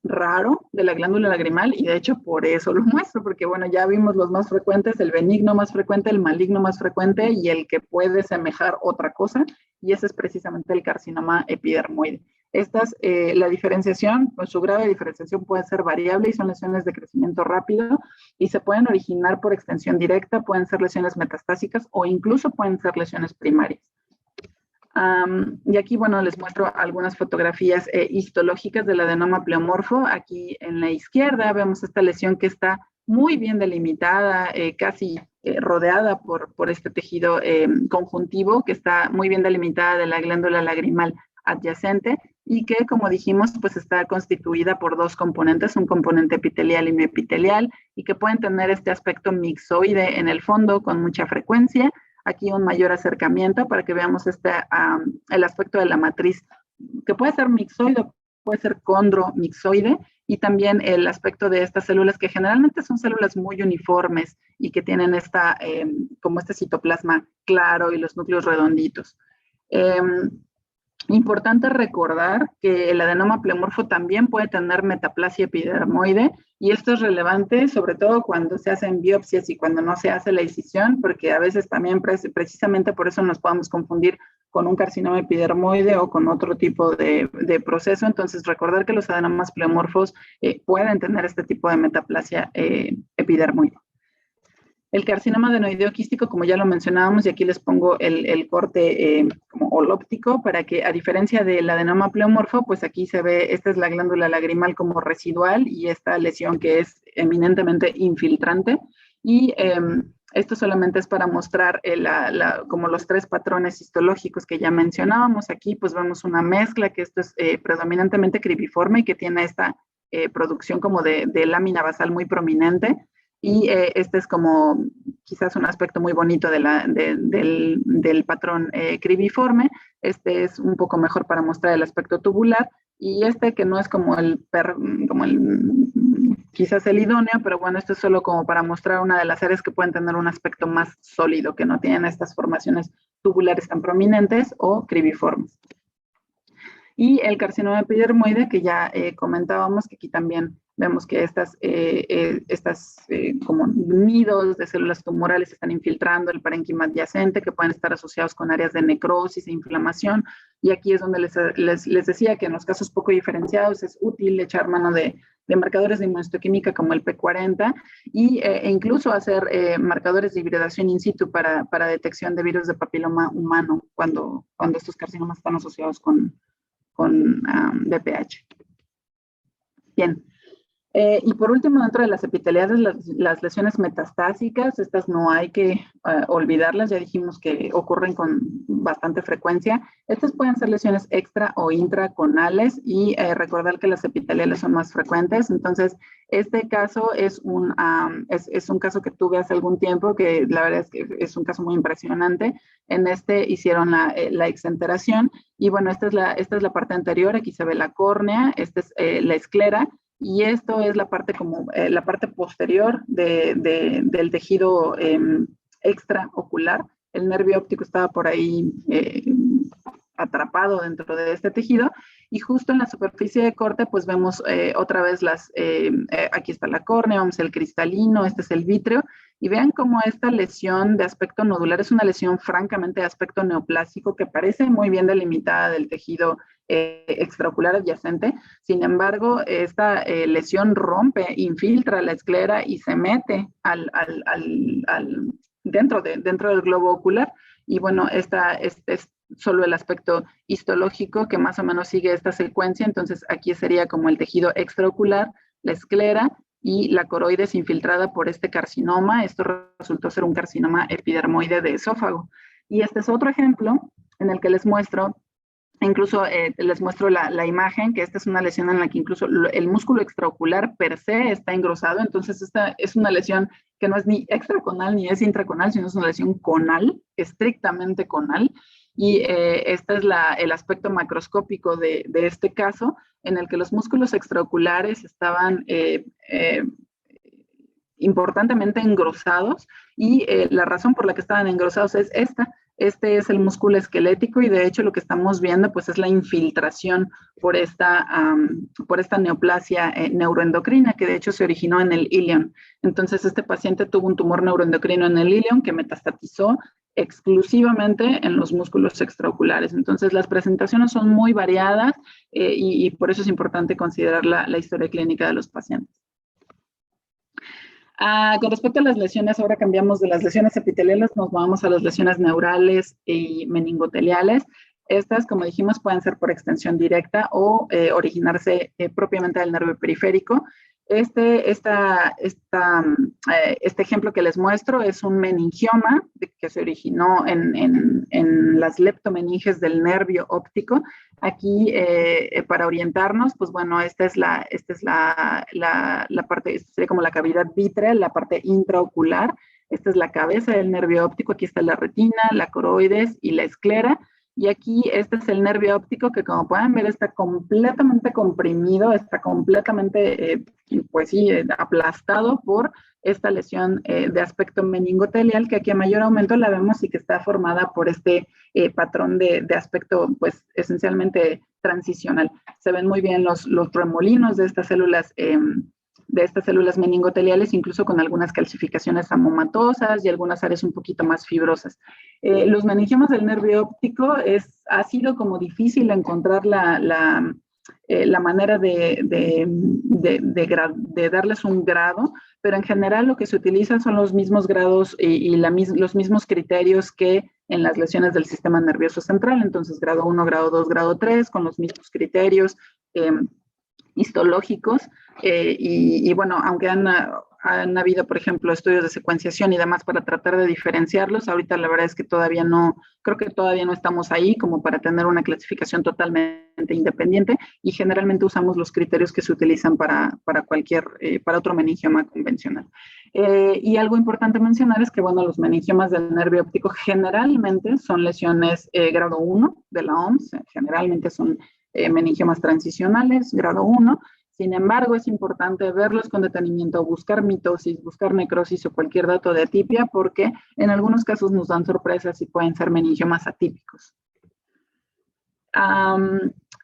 raro de la glándula lagrimal, y de hecho por eso lo muestro, porque bueno, ya vimos los más frecuentes, el benigno más frecuente, el maligno más frecuente, y el que puede semejar otra cosa, y ese es precisamente el carcinoma epidermoide. La diferenciación, pues su grado de diferenciación puede ser variable y son lesiones de crecimiento rápido y se pueden originar por extensión directa, pueden ser lesiones metastásicas o incluso pueden ser lesiones primarias. Y aquí, bueno, les muestro algunas fotografías histológicas del adenoma pleomorfo. Aquí en la izquierda vemos esta lesión que está muy bien delimitada, casi rodeada por este tejido conjuntivo, que está muy bien delimitada de la glándula lagrimal adyacente y que, como dijimos, pues está constituida por dos componentes, un componente epitelial y miepitelial, y que pueden tener este aspecto mixoide en el fondo con mucha frecuencia. Aquí un mayor acercamiento para que veamos el aspecto de la matriz, que puede ser mixoide, puede ser condromixoide, y también el aspecto de estas células que generalmente son células muy uniformes y que tienen como este citoplasma claro y los núcleos redonditos. Importante recordar que el adenoma pleomorfo también puede tener metaplasia epidermoide y esto es relevante sobre todo cuando se hacen biopsias y cuando no se hace la incisión, porque a veces también precisamente por eso nos podemos confundir con un carcinoma epidermoide o con otro tipo de proceso. Entonces recordar que los adenomas pleomorfos pueden tener este tipo de metaplasia epidermoide. El carcinoma adenoideo quístico, como ya lo mencionábamos, y aquí les pongo el corte como holóptico para que, a diferencia del adenoma pleomorfo, pues aquí se ve, esta es la glándula lagrimal como residual y esta lesión que es eminentemente infiltrante. Y esto solamente es para mostrar como los tres patrones histológicos que ya mencionábamos. Aquí pues vemos una mezcla que esto es predominantemente cribiforme y que tiene esta producción como de lámina basal muy prominente. Y este es como quizás un aspecto muy bonito del patrón cribiforme. Este es un poco mejor para mostrar el aspecto tubular y este que no es como quizás el idóneo, pero bueno, esto es solo como para mostrar una de las áreas que pueden tener un aspecto más sólido, que no tienen estas formaciones tubulares tan prominentes o cribiformes. Y el carcinoma epidermoide, que ya comentábamos, que aquí también vemos que estas como nidos de células tumorales están infiltrando el parénquima adyacente, que pueden estar asociados con áreas de necrosis e inflamación. Y aquí es donde les decía que en los casos poco diferenciados es útil echar mano de marcadores de inmunohistoquímica como el P40 e incluso hacer marcadores de hibridación in situ para detección de virus de papiloma humano cuando estos carcinomas están asociados con BPH. Bien. Y por último, dentro de las epiteliales, las lesiones metastásicas, estas no hay que olvidarlas, ya dijimos que ocurren con bastante frecuencia. Estas pueden ser lesiones extra o intraconales y recordar que las epiteliales son más frecuentes. Entonces, este caso es un caso que tuve hace algún tiempo, que la verdad es que es un caso muy impresionante. En este hicieron la exenteración y bueno, esta es la parte anterior, aquí se ve la córnea, esta es la esclera. Y esto es la parte la parte posterior del tejido extraocular. El nervio óptico estaba por ahí atrapado dentro de este tejido y justo en la superficie de corte pues vemos otra vez aquí está la córnea, vemos el cristalino, este es el vítreo y vean cómo esta lesión de aspecto nodular es una lesión francamente de aspecto neoplásico que parece muy bien delimitada del tejido extraocular adyacente. Sin embargo, esta lesión rompe, infiltra la esclera y se mete dentro del globo ocular. Y bueno, es solo el aspecto histológico que más o menos sigue esta secuencia. Entonces, aquí sería como el tejido extraocular, la esclera y la coroides infiltrada por este carcinoma. Esto resultó ser un carcinoma epidermoide de esófago. Y este es otro ejemplo en el que les muestro. Incluso les muestro la imagen, que esta es una lesión en la que incluso el músculo extraocular per se está engrosado, entonces esta es una lesión que no es ni extraconal ni es intraconal, sino es una lesión conal, estrictamente conal, y este es el aspecto macroscópico de este caso, en el que los músculos extraoculares estaban importantemente engrosados y la razón por la que estaban engrosados es esta. Este es el músculo esquelético y de hecho lo que estamos viendo pues es la infiltración por esta neoplasia neuroendocrina que de hecho se originó en el ilion. Entonces este paciente tuvo un tumor neuroendocrino en el ilion que metastatizó exclusivamente en los músculos extraoculares. Entonces las presentaciones son muy variadas y por eso es importante considerar la historia clínica de los pacientes. Con respecto a las lesiones, ahora cambiamos de las lesiones epiteliales, nos vamos a las lesiones neurales y meningoteliales. Estas, como dijimos, pueden ser por extensión directa o originarse propiamente del nervio periférico. Este ejemplo que les muestro es un meningioma que se originó en las leptomeninges del nervio óptico. Aquí, para orientarnos, pues bueno, esta es la parte, esta sería como la cavidad vítrea, la parte intraocular. Esta es la cabeza del nervio óptico. Aquí está la retina, la coroides y la esclera. Y aquí este es el nervio óptico que, como pueden ver, está completamente comprimido, está completamente, pues sí, aplastado por esta lesión de aspecto meningotelial, que aquí a mayor aumento la vemos y que está formada por este patrón de aspecto, pues esencialmente transicional. Se ven muy bien los remolinos de estas células meningoteliales, incluso con algunas calcificaciones amomatosas y algunas áreas un poquito más fibrosas. Los meningiomas del nervio óptico ha sido como difícil encontrar la manera de darles un grado, pero en general lo que se utiliza son los mismos grados y los mismos criterios que en las lesiones del sistema nervioso central. Entonces, grado 1, grado 2, grado 3, con los mismos criterios histológicos y bueno, aunque han habido, por ejemplo, estudios de secuenciación y demás para tratar de diferenciarlos, ahorita la verdad es que creo que todavía no estamos ahí como para tener una clasificación totalmente independiente y generalmente usamos los criterios que se utilizan para otro meningioma convencional. Y algo importante mencionar es que, bueno, los meningiomas del nervio óptico generalmente son lesiones grado 1 de la OMS, generalmente son meningiomas transicionales, grado 1. Sin embargo, es importante verlos con detenimiento, buscar mitosis, buscar necrosis o cualquier dato de atipia, porque en algunos casos nos dan sorpresas y pueden ser meningiomas atípicos.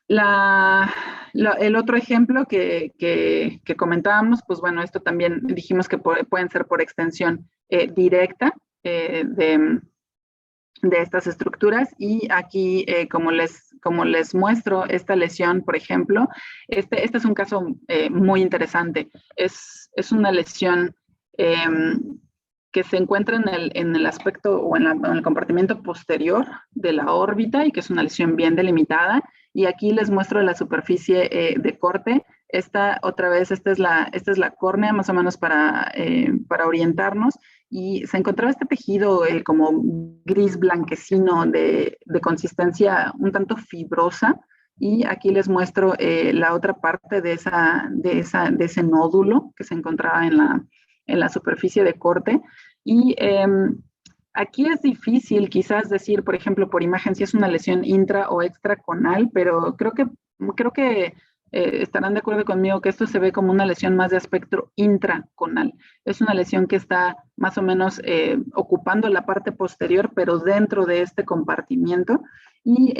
El otro ejemplo que comentábamos, pues bueno, esto también dijimos que pueden ser por extensión directa de estas estructuras y aquí, como les muestro, esta lesión, por ejemplo, este es un caso muy interesante. Es una lesión que se encuentra en el aspecto o en el compartimiento posterior de la órbita y que es una lesión bien delimitada. Y aquí les muestro la superficie de corte. Esta es la córnea, más o menos para orientarnos. Y se encontraba este tejido como gris blanquecino de consistencia un tanto fibrosa. Y aquí les muestro la otra parte de ese nódulo que se encontraba en la superficie de corte. Y aquí es difícil quizás decir, por ejemplo, por imagen si es una lesión intra o extraconal, pero creo que estarán de acuerdo conmigo que esto se ve como una lesión más de aspecto intraconal. Es una lesión que está más o menos ocupando la parte posterior, pero dentro de este compartimiento y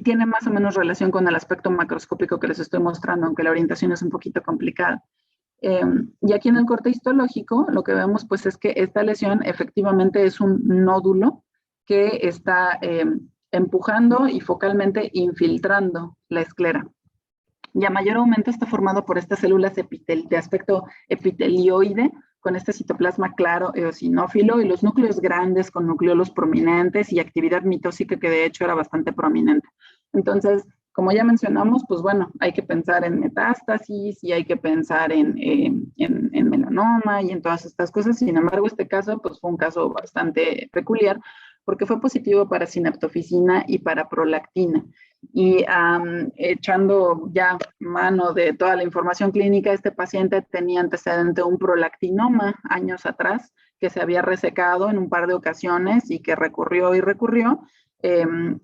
tiene más o menos relación con el aspecto macroscópico que les estoy mostrando, aunque la orientación es un poquito complicada. Y aquí en el corte histológico lo que vemos pues es que esta lesión efectivamente es un nódulo que está empujando y focalmente infiltrando la esclera. Y a mayor aumento está formado por estas células de aspecto epitelioide, con este citoplasma claro eosinófilo y los núcleos grandes con nucleolos prominentes y actividad mitósica que de hecho era bastante prominente. Entonces, como ya mencionamos, pues bueno, hay que pensar en metástasis y hay que pensar en melanoma y en todas estas cosas. Sin embargo, este caso pues fue un caso bastante peculiar porque fue positivo para sinaptofisina y para prolactina. Y echando ya mano de toda la información clínica, este paciente tenía antecedente un prolactinoma años atrás, que se había resecado en un par de ocasiones y que recurrió y recurrió.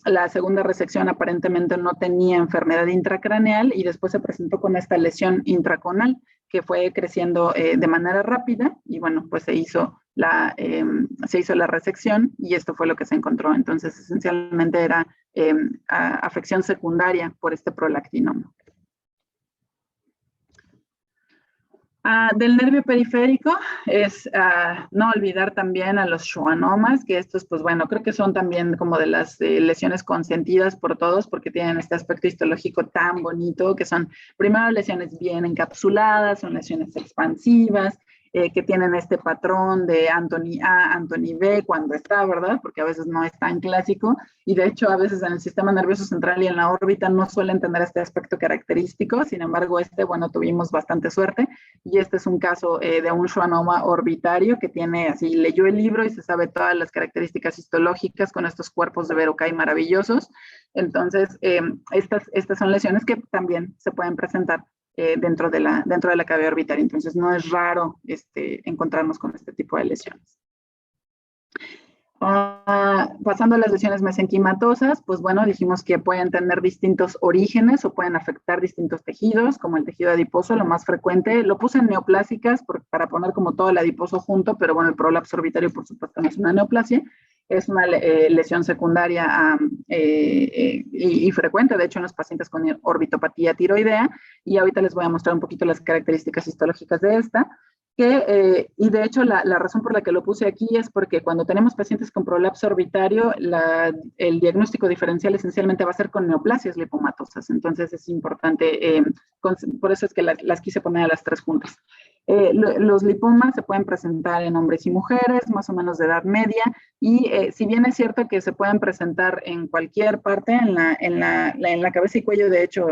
La segunda resección aparentemente no tenía enfermedad intracraneal y después se presentó con esta lesión intraconal que fue creciendo de manera rápida y bueno, pues se hizo se hizo la resección y esto fue lo que se encontró. Entonces, esencialmente era afección secundaria por este prolactinoma. Del nervio periférico es no olvidar también a los schwannomas, que estos, pues bueno, creo que son también como de las lesiones consentidas por todos, porque tienen este aspecto histológico tan bonito, que son primero lesiones bien encapsuladas, son lesiones expansivas, que tienen este patrón de Anthony A, Anthony B cuando está, ¿verdad? Porque a veces no es tan clásico, y de hecho a veces en el sistema nervioso central y en la órbita no suelen tener este aspecto característico, sin embargo bueno, tuvimos bastante suerte, y este es un caso de un schwannoma orbitario que tiene, así leyó el libro y se sabe todas las características histológicas con estos cuerpos de Verocay maravillosos. Entonces, estas son lesiones que también se pueden presentar dentro de la cavidad orbitaria. Entonces, no es raro encontrarnos con este tipo de lesiones. Pasando a las lesiones mesenquimatosas, pues bueno, dijimos que pueden tener distintos orígenes o pueden afectar distintos tejidos, como el tejido adiposo, lo más frecuente. Lo puse en neoplásicas para poner como todo el adiposo junto, pero bueno, el prolapso orbitario, por supuesto, no es una neoplasia. Es una lesión secundaria y frecuente, de hecho, en los pacientes con orbitopatía tiroidea. Y ahorita les voy a mostrar un poquito las características histológicas de esta. Y de hecho la razón por la que lo puse aquí es porque cuando tenemos pacientes con prolapso orbitario, el diagnóstico diferencial esencialmente va a ser con neoplasias lipomatosas. Entonces es importante, por eso es que las quise poner a las tres juntas. Los lipomas se pueden presentar en hombres y mujeres, más o menos de edad media, y si bien es cierto que se pueden presentar en cualquier parte, en la cabeza y cuello, de hecho,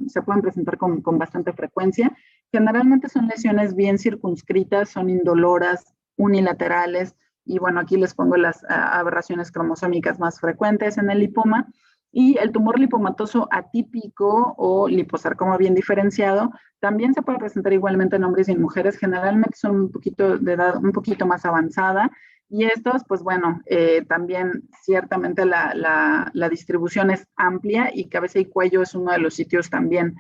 se pueden presentar con bastante frecuencia. Generalmente son lesiones bien circunscritas, son indoloras, unilaterales, y bueno, aquí les pongo las aberraciones cromosómicas más frecuentes en el lipoma. Y el tumor lipomatoso atípico o liposarcoma bien diferenciado también se puede presentar igualmente en hombres y en mujeres. Generalmente son un poquito de edad un poquito más avanzada. Y estos, pues bueno, también ciertamente la distribución es amplia y cabeza y cuello es uno de los sitios también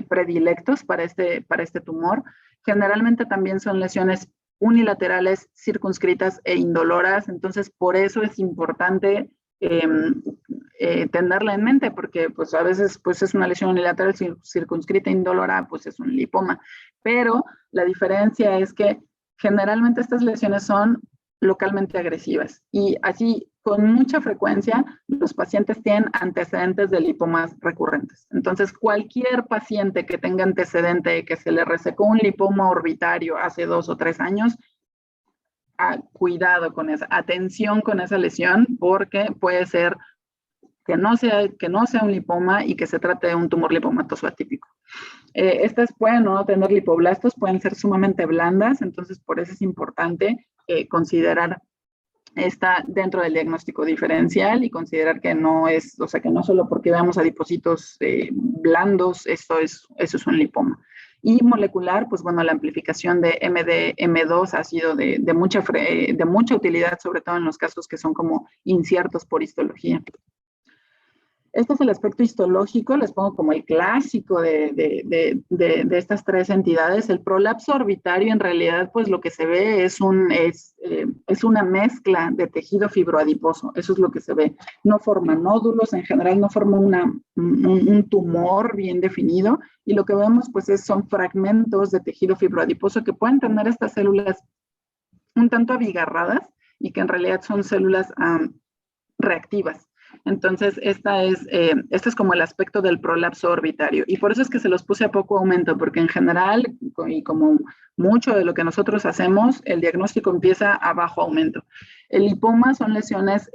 predilectos para este tumor. Generalmente también son lesiones unilaterales, circunscritas e indoloras. Entonces, por eso es importante tenerla en mente, porque pues a veces pues es una lesión unilateral circunscrita indolora, pues es un lipoma, pero la diferencia es que generalmente estas lesiones son localmente agresivas y así con mucha frecuencia los pacientes tienen antecedentes de lipomas recurrentes. Entonces cualquier paciente que tenga antecedente de que se le resecó un lipoma orbitario hace 2 o 3 años, cuidado con esa, atención con esa lesión, porque puede ser que no sea un lipoma y que se trate de un tumor lipomatoso atípico. Estas pueden no tener lipoblastos, pueden ser sumamente blandas, entonces por eso es importante considerar esta dentro del diagnóstico diferencial y considerar que no es, o sea, que no solo porque veamos adipocitos blandos, eso es un lipoma. Y molecular, pues bueno, la amplificación de MD-M2 ha sido de mucha utilidad, sobre todo en los casos que son como inciertos por histología. Este es el aspecto histológico, les pongo como el clásico de estas tres entidades. El prolapso orbitario, en realidad, pues lo que se ve es una mezcla de tejido fibroadiposo, eso es lo que se ve. No forma nódulos, en general no forma un tumor bien definido, y lo que vemos pues son fragmentos de tejido fibroadiposo que pueden tener estas células un tanto abigarradas y que en realidad son células reactivas. Entonces, este es como el aspecto del prolapso orbitario. Y por eso es que se los puse a poco aumento, porque en general, y como mucho de lo que nosotros hacemos, el diagnóstico empieza a bajo aumento. El lipoma son lesiones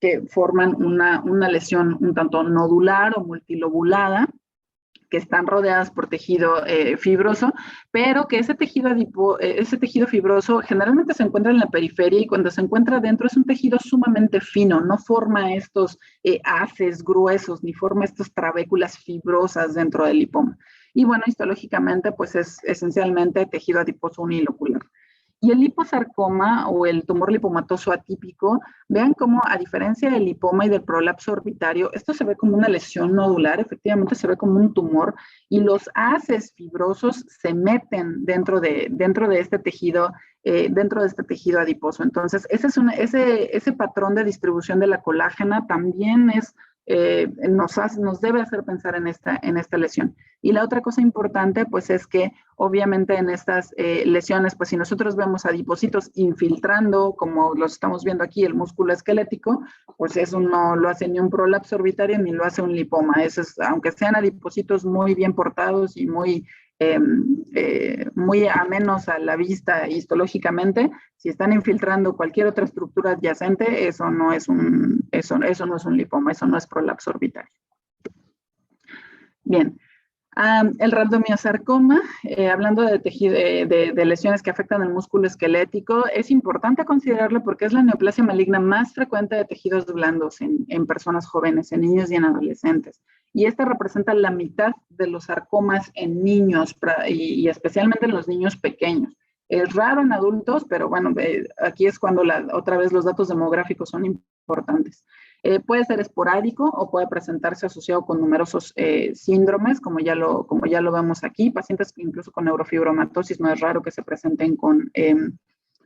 que forman una lesión un tanto nodular o multilobulada, que están rodeadas por tejido fibroso, pero que ese tejido fibroso generalmente se encuentra en la periferia y cuando se encuentra dentro es un tejido sumamente fino, no forma estos haces gruesos ni forma estas trabéculas fibrosas dentro del lipoma. Y bueno, histológicamente pues es esencialmente tejido adiposo unilocular. Y el liposarcoma o el tumor lipomatoso atípico, vean cómo a diferencia del lipoma y del prolapso orbitario, esto se ve como una lesión nodular, efectivamente se ve como un tumor y los haces fibrosos se meten dentro de este tejido, adiposo. Entonces, ese patrón de distribución de la colágena también nos debe hacer pensar en esta lesión. Y la otra cosa importante, pues es que obviamente en estas lesiones, pues si nosotros vemos adipocitos infiltrando, como los estamos viendo aquí, el músculo esquelético, pues eso no lo hace ni un prolapso orbitario ni lo hace un lipoma. Eso es, aunque sean adipocitos muy bien portados y muy amenos a la vista histológicamente, si están infiltrando cualquier otra estructura adyacente, eso no es un lipoma, eso no es prolapso orbitario. Bien. El rhabdomiosarcoma, hablando de lesiones que afectan el músculo esquelético, es importante considerarlo porque es la neoplasia maligna más frecuente de tejidos blandos en personas jóvenes, en niños y en adolescentes. Y esta representa la mitad de los sarcomas en niños y especialmente en los niños pequeños. Es raro en adultos, pero bueno, aquí es cuando otra vez los datos demográficos son importantes. Puede ser esporádico o puede presentarse asociado con numerosos síndromes, como ya lo vemos aquí. Pacientes incluso con neurofibromatosis no es raro que se presenten con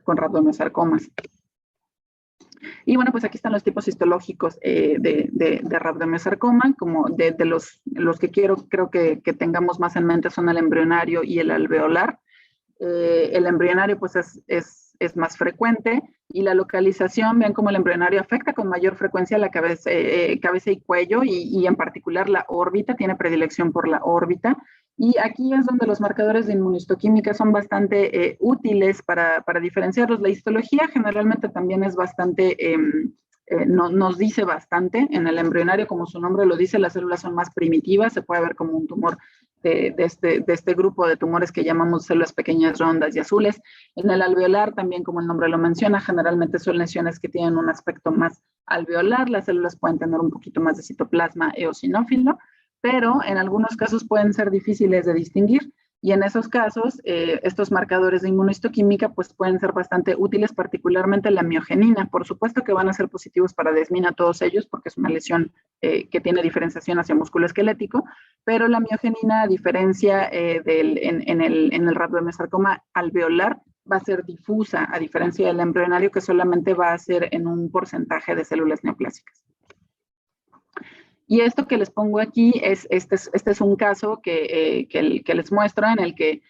rhabdomiosarcomas. Y bueno, pues aquí están los tipos histológicos de rhabdomiosarcoma, como de los que creo que tengamos más en mente son el embrionario y el alveolar. El embrionario pues es más frecuente y la localización, vean cómo el embrionario afecta con mayor frecuencia la cabeza y cuello y en particular la órbita, tiene predilección por la órbita. Y aquí es donde los marcadores de inmunistoquímica son bastante útiles para diferenciarlos. La histología generalmente también es bastante, nos dice bastante. En el embrionario, como su nombre lo dice, las células son más primitivas, se puede ver como un tumor de este grupo de tumores que llamamos células pequeñas, rondas y azules. En el alveolar, también como el nombre lo menciona, generalmente son lesiones que tienen un aspecto más alveolar. Las células pueden tener un poquito más de citoplasma eosinófilo, pero en algunos casos pueden ser difíciles de distinguir. Y en esos casos, estos marcadores de inmunohistoquímica pues pueden ser bastante útiles, particularmente la miogenina. Por supuesto que van a ser positivos para desmina todos ellos, porque es una lesión que tiene diferenciación hacia músculo esquelético, pero la miogenina, a diferencia en el rhabdomiosarcoma alveolar, va a ser difusa, a diferencia del embrionario, que solamente va a ser en un porcentaje de células neoplásicas. Y esto que les pongo aquí, este es un caso que les muestro en el que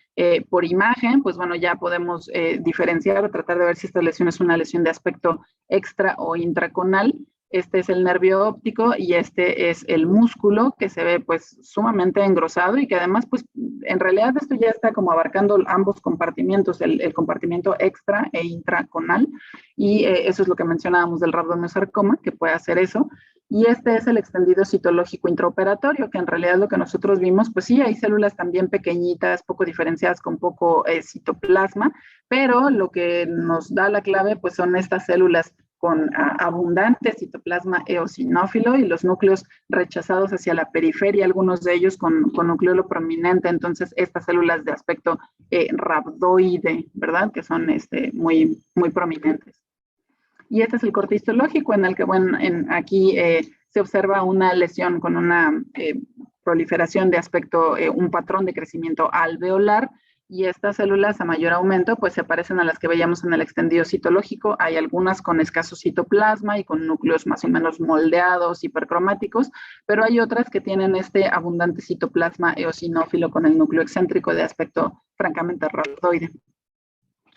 por imagen, pues bueno, ya podemos diferenciar o tratar de ver si esta lesión es una lesión de aspecto extra o intraconal. Este es el nervio óptico y este es el músculo que se ve pues sumamente engrosado y que además pues en realidad esto ya está como abarcando ambos compartimientos, el compartimiento extra e intraconal, y eso es lo que mencionábamos del rhabdomiosarcoma, que puede hacer eso. Y este es el extendido citológico intraoperatorio, que en realidad lo que nosotros vimos, pues sí, hay células también pequeñitas, poco diferenciadas, con poco citoplasma, pero lo que nos da la clave, pues son estas células con abundante citoplasma eosinófilo y los núcleos rechazados hacia la periferia, algunos de ellos con nucleolo prominente. Entonces, estas células de aspecto rhabdoide, ¿verdad? Que son muy, muy prominentes. Y este es el corte histológico en el que, bueno, aquí se observa una lesión con una proliferación de aspecto, un patrón de crecimiento alveolar, y estas células a mayor aumento pues se parecen a las que veíamos en el extendido citológico. Hay algunas con escaso citoplasma y con núcleos más o menos moldeados, hipercromáticos, pero hay otras que tienen este abundante citoplasma eosinófilo con el núcleo excéntrico de aspecto francamente rhabdoide.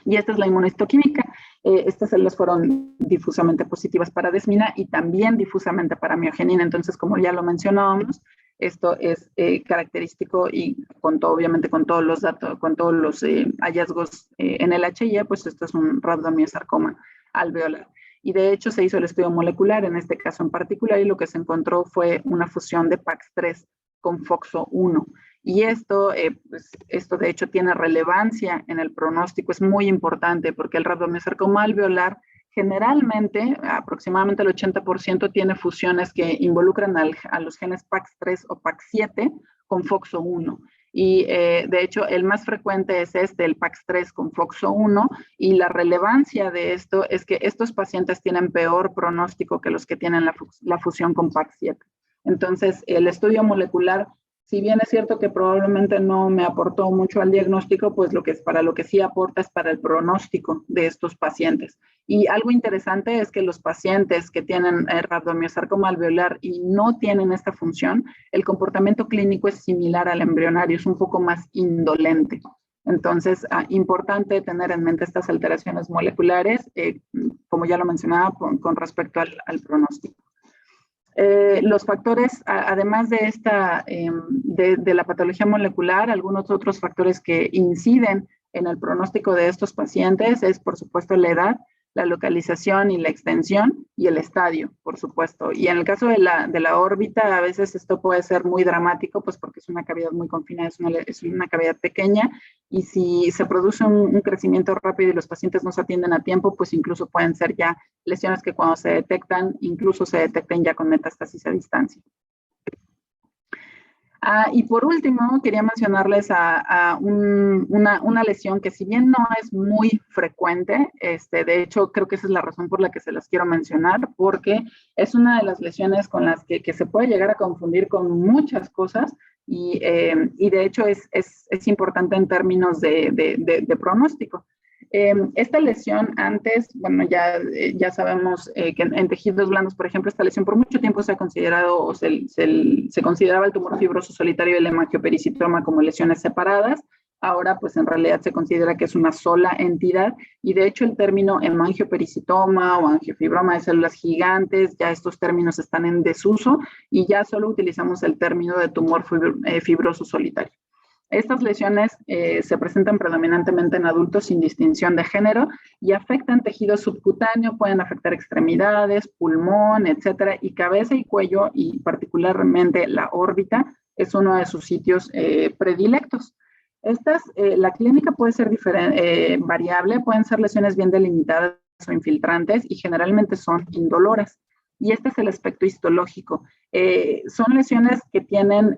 Y esta es la inmunohistoquímica. Estas células fueron difusamente positivas para desmina y también difusamente para miogenina. Entonces, como ya lo mencionábamos, esto es característico y obviamente con todos los datos, con todos los hallazgos en el HIE, pues esto es un rhabdomiosarcoma alveolar. Y de hecho se hizo el estudio molecular en este caso en particular y lo que se encontró fue una fusión de PAX3 con FOXO1. Y esto de hecho tiene relevancia en el pronóstico, es muy importante porque el rhabdomiosarcoma alveolar generalmente, aproximadamente el 80% tiene fusiones que involucran a los genes PAX3 o PAX7 con FOXO1. y de hecho el más frecuente es el PAX3 con FOXO1, y la relevancia de esto es que estos pacientes tienen peor pronóstico que los que tienen la fusión con PAX7. Entonces, el estudio molecular, si bien es cierto que probablemente no me aportó mucho al diagnóstico, pues para lo que sí aporta es para el pronóstico de estos pacientes. Y algo interesante es que los pacientes que tienen rabdomiosarcoma alveolar y no tienen esta función, el comportamiento clínico es similar al embrionario, es un poco más indolente. Entonces, importante tener en mente estas alteraciones moleculares, como ya lo mencionaba, con respecto al pronóstico. Los factores, además de de la patología molecular, algunos otros factores que inciden en el pronóstico de estos pacientes es, por supuesto, la edad, la localización y la extensión, y el estadio, por supuesto. Y en el caso de la órbita, a veces esto puede ser muy dramático, pues porque es una cavidad muy confinada, es una cavidad pequeña, y si se produce un crecimiento rápido y los pacientes no se atienden a tiempo, pues incluso pueden ser ya lesiones que cuando se detectan, incluso se detecten ya con metástasis a distancia. Y por último, quería mencionarles una lesión que, si bien no es muy frecuente, de hecho creo que esa es la razón por la que se las quiero mencionar, porque es una de las lesiones con las que se puede llegar a confundir con muchas cosas, y de hecho es importante en términos de pronóstico. Esta lesión antes, bueno, ya sabemos que en tejidos blandos, por ejemplo, esta lesión por mucho tiempo se ha considerado, o se consideraba el tumor fibroso solitario y el hemangiopericitoma como lesiones separadas. Ahora, pues en realidad se considera que es una sola entidad, y de hecho el término hemangiopericitoma o angiofibroma de células gigantes, ya estos términos están en desuso, y ya solo utilizamos el término de tumor fibroso solitario. Estas lesiones se presentan predominantemente en adultos sin distinción de género y afectan tejido subcutáneo, pueden afectar extremidades, pulmón, etcétera, y cabeza y cuello, y particularmente la órbita es uno de sus sitios predilectos. La clínica puede ser variable, pueden ser lesiones bien delimitadas o infiltrantes, y generalmente son indoloras. Y este es el aspecto histológico. Son lesiones que tienen,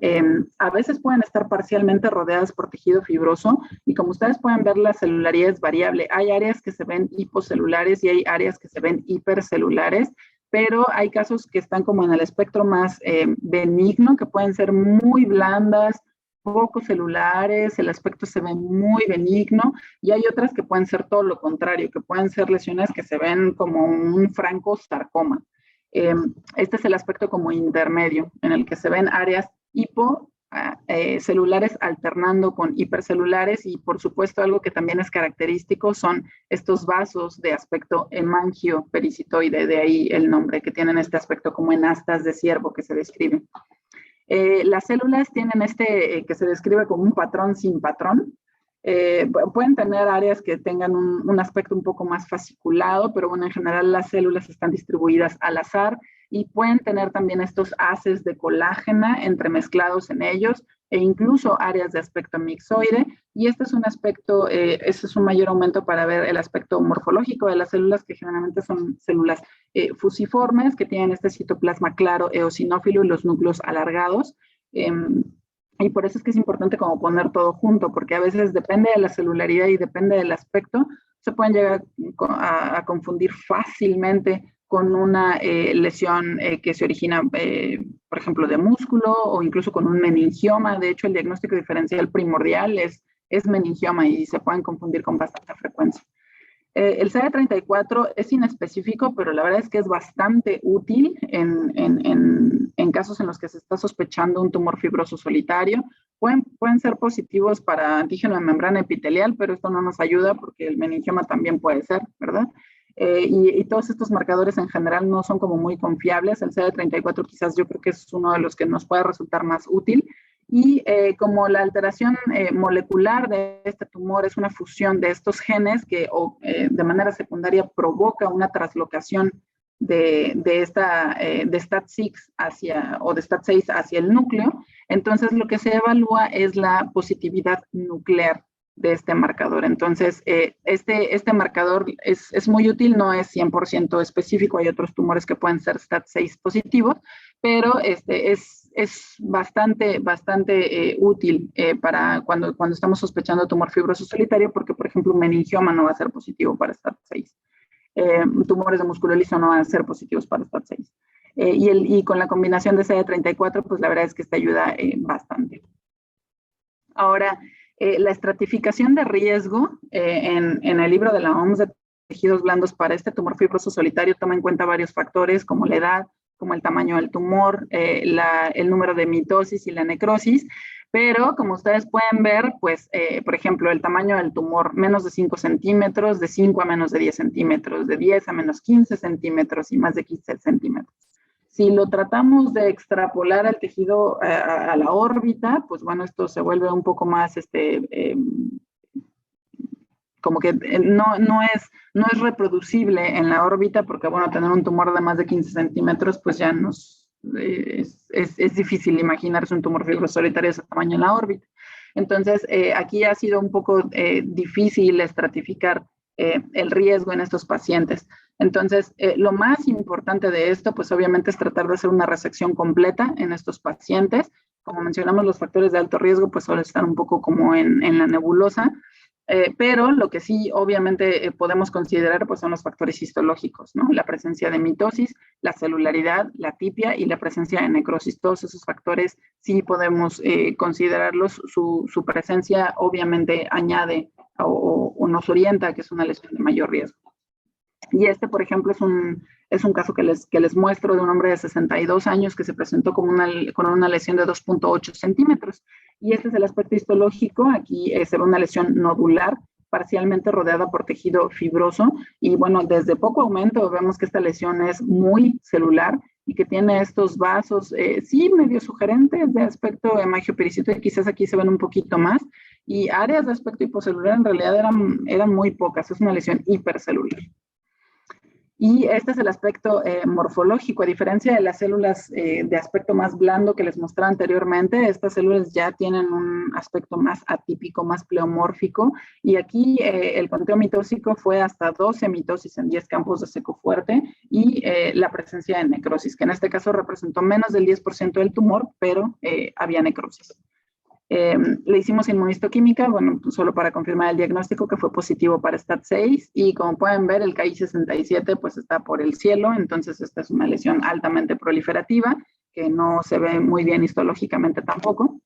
a veces pueden estar parcialmente rodeadas por tejido fibroso, y como ustedes pueden ver, la celularidad es variable. Hay áreas que se ven hipocelulares y hay áreas que se ven hipercelulares, pero hay casos que están como en el espectro más benigno, que pueden ser muy blandas, poco celulares, el aspecto se ve muy benigno, y hay otras que pueden ser todo lo contrario, que pueden ser lesiones que se ven como un francosarcoma. Este es el aspecto como intermedio, en el que se ven áreas hipocelulares alternando con hipercelulares, y por supuesto algo que también es característico son estos vasos de aspecto hemangiopericitoide, de ahí el nombre, que tienen este aspecto como en astas de ciervo que se describe. Las células tienen que se describe como un patrón sin patrón. Pueden tener áreas que tengan un aspecto un poco más fasciculado, pero bueno, en general las células están distribuidas al azar, y pueden tener también estos haces de colágena entremezclados en ellos, e incluso áreas de aspecto mixoide, y este es un aspecto, ese es un mayor aumento para ver el aspecto morfológico de las células, que generalmente son células fusiformes, que tienen este citoplasma claro eosinófilo y los núcleos alargados. Y por eso es que es importante como poner todo junto, porque a veces depende de la celularidad y depende del aspecto, se pueden llegar a confundir fácilmente con una lesión que se origina, por ejemplo, de músculo, o incluso con un meningioma. De hecho, el diagnóstico diferencial primordial es meningioma, y se pueden confundir con bastante frecuencia. El CD34 es inespecífico, pero la verdad es que es bastante útil en casos en los que se está sospechando un tumor fibroso solitario. Pueden ser positivos para antígeno de membrana epitelial, pero esto no nos ayuda porque el meningioma también puede ser, ¿verdad? Y todos estos marcadores en general no son como muy confiables. El CD34 quizás yo creo que es uno de los que nos puede resultar más útil. Y como la alteración molecular de este tumor es una fusión de estos genes que de manera secundaria provoca una traslocación de STAT6 o de STAT6 hacia el núcleo, entonces lo que se evalúa es la positividad nuclear de este marcador. Entonces, este marcador es muy útil, no es 100% específico, hay otros tumores que pueden ser STAT6 positivos, pero es es bastante útil para cuando estamos sospechando tumor fibroso solitario, porque, por ejemplo, un meningioma no va a ser positivo para STAT6. Tumores de músculo liso no van a ser positivos para STAT6. Y con la combinación de CD34, pues la verdad es que esta ayuda bastante. Ahora, la estratificación de riesgo en el libro de la OMS de tejidos blandos para este tumor fibroso solitario toma en cuenta varios factores como la edad, como el tamaño del tumor, el número de mitosis y la necrosis, pero como ustedes pueden ver, pues, por ejemplo, el tamaño del tumor, menos de 5 centímetros, de 5 a menos de 10 centímetros, de 10 a menos 15 centímetros y más de 15 centímetros. Si lo tratamos de extrapolar al tejido, a la órbita, pues bueno, esto se vuelve un poco más, como que no es reproducible en la órbita, porque bueno, tener un tumor de más de 15 centímetros, pues ya es difícil imaginarse un tumor fibroso solitario de ese tamaño en la órbita. Entonces, aquí ha sido un poco difícil estratificar el riesgo en estos pacientes. Entonces, lo más importante de esto, pues obviamente es tratar de hacer una resección completa en estos pacientes. Como mencionamos, los factores de alto riesgo, pues suelen estar un poco como en la nebulosa, pero lo que sí obviamente podemos considerar pues son los factores histológicos, ¿no? La presencia de mitosis, la celularidad, la tipia y la presencia de necrosis. Todos esos factores sí podemos considerarlos. Su presencia obviamente añade o nos orienta a que es una lesión de mayor riesgo. Y por ejemplo, es un caso que les muestro de un hombre de 62 años que se presentó con una lesión de 2.8 centímetros. Y este es el aspecto histológico. Aquí se ve una lesión nodular, parcialmente rodeada por tejido fibroso. Y bueno, desde poco aumento vemos que esta lesión es muy celular y que tiene estos vasos, sí, medio sugerentes de aspecto hemangiopericito, quizás aquí se ven un poquito más. Y áreas de aspecto hipocelular en realidad eran muy pocas. Es una lesión hipercelular. Y este es el aspecto morfológico. A diferencia de las células de aspecto más blando que les mostré anteriormente, estas células ya tienen un aspecto más atípico, más pleomórfico. Y aquí el conteo mitósico fue hasta 12 mitosis en 10 campos de seco fuerte y la presencia de necrosis, que en este caso representó menos del 10% del tumor, pero había necrosis. Le hicimos inmunistoquímica, bueno, pues solo para confirmar el diagnóstico, que fue positivo para STAT6, y como pueden ver, el KI67 pues está por el cielo. Entonces esta es una lesión altamente proliferativa, que no se ve muy bien histológicamente tampoco.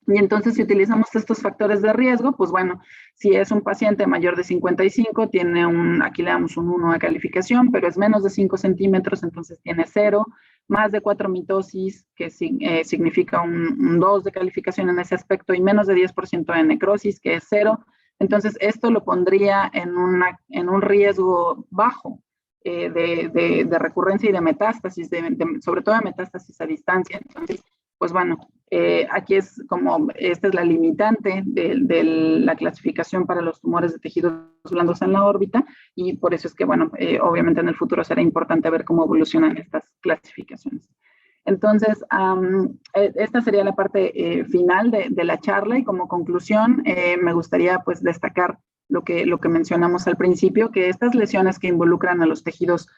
Y entonces, si utilizamos estos factores de riesgo, pues bueno, si es un paciente mayor de 55, aquí le damos un 1 de calificación, pero es menos de 5 centímetros, entonces tiene 0, más de 4 mitosis, que significa un 2 de calificación en ese aspecto, y menos de 10% de necrosis, que es 0. Entonces, esto lo pondría en un riesgo bajo de recurrencia y de metástasis, sobre todo de metástasis a distancia. Entonces, pues bueno, aquí esta es la limitante de la clasificación para los tumores de tejidos blandos en la órbita, y por eso es que, bueno, obviamente en el futuro será importante ver cómo evolucionan estas clasificaciones. Entonces, esta sería la parte final de la charla, y como conclusión me gustaría pues destacar lo que mencionamos al principio, que estas lesiones que involucran a los tejidos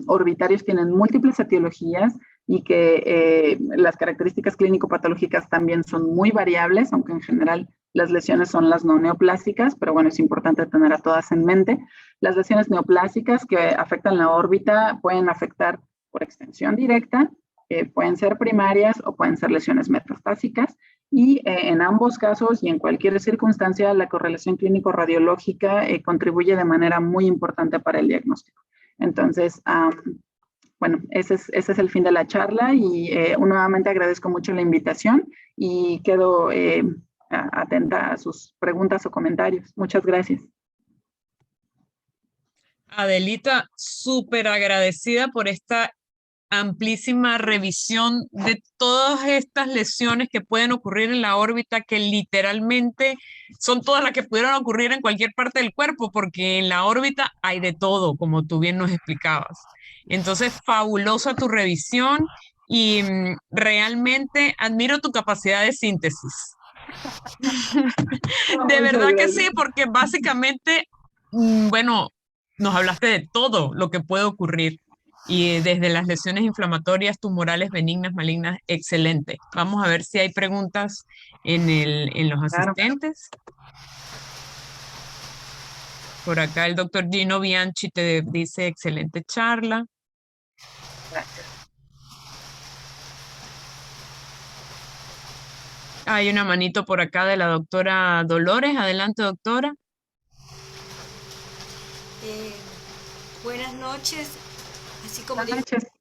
orbitarios tienen múltiples etiologías, y que las características clínico-patológicas también son muy variables, aunque en general las lesiones son las no neoplásicas, pero bueno, es importante tener a todas en mente. Las lesiones neoplásicas que afectan la órbita pueden afectar por extensión directa, pueden ser primarias o pueden ser lesiones metastásicas, y en ambos casos y en cualquier circunstancia la correlación clínico-radiológica contribuye de manera muy importante para el diagnóstico. Entonces, bueno, ese es el fin de la charla, y nuevamente agradezco mucho la invitación y quedo atenta a sus preguntas o comentarios. Muchas gracias. Adelita, súper agradecida por esta amplísima revisión de todas estas lesiones que pueden ocurrir en la órbita, que literalmente son todas las que pudieron ocurrir en cualquier parte del cuerpo, porque en la órbita hay de todo, como tú bien nos explicabas. Entonces, fabulosa tu revisión, y realmente admiro tu capacidad de síntesis. De verdad que sí, porque básicamente, bueno, nos hablaste de todo lo que puede ocurrir. Y desde las lesiones inflamatorias, tumorales, benignas, malignas, excelente. Vamos a ver si hay preguntas en los Claro. asistentes. Por acá el doctor Gino Bianchi te dice excelente charla. Gracias. Hay una manito por acá de la doctora Dolores. Adelante, doctora. Eh, Buenas noches. Así como Buenas dijo, noches.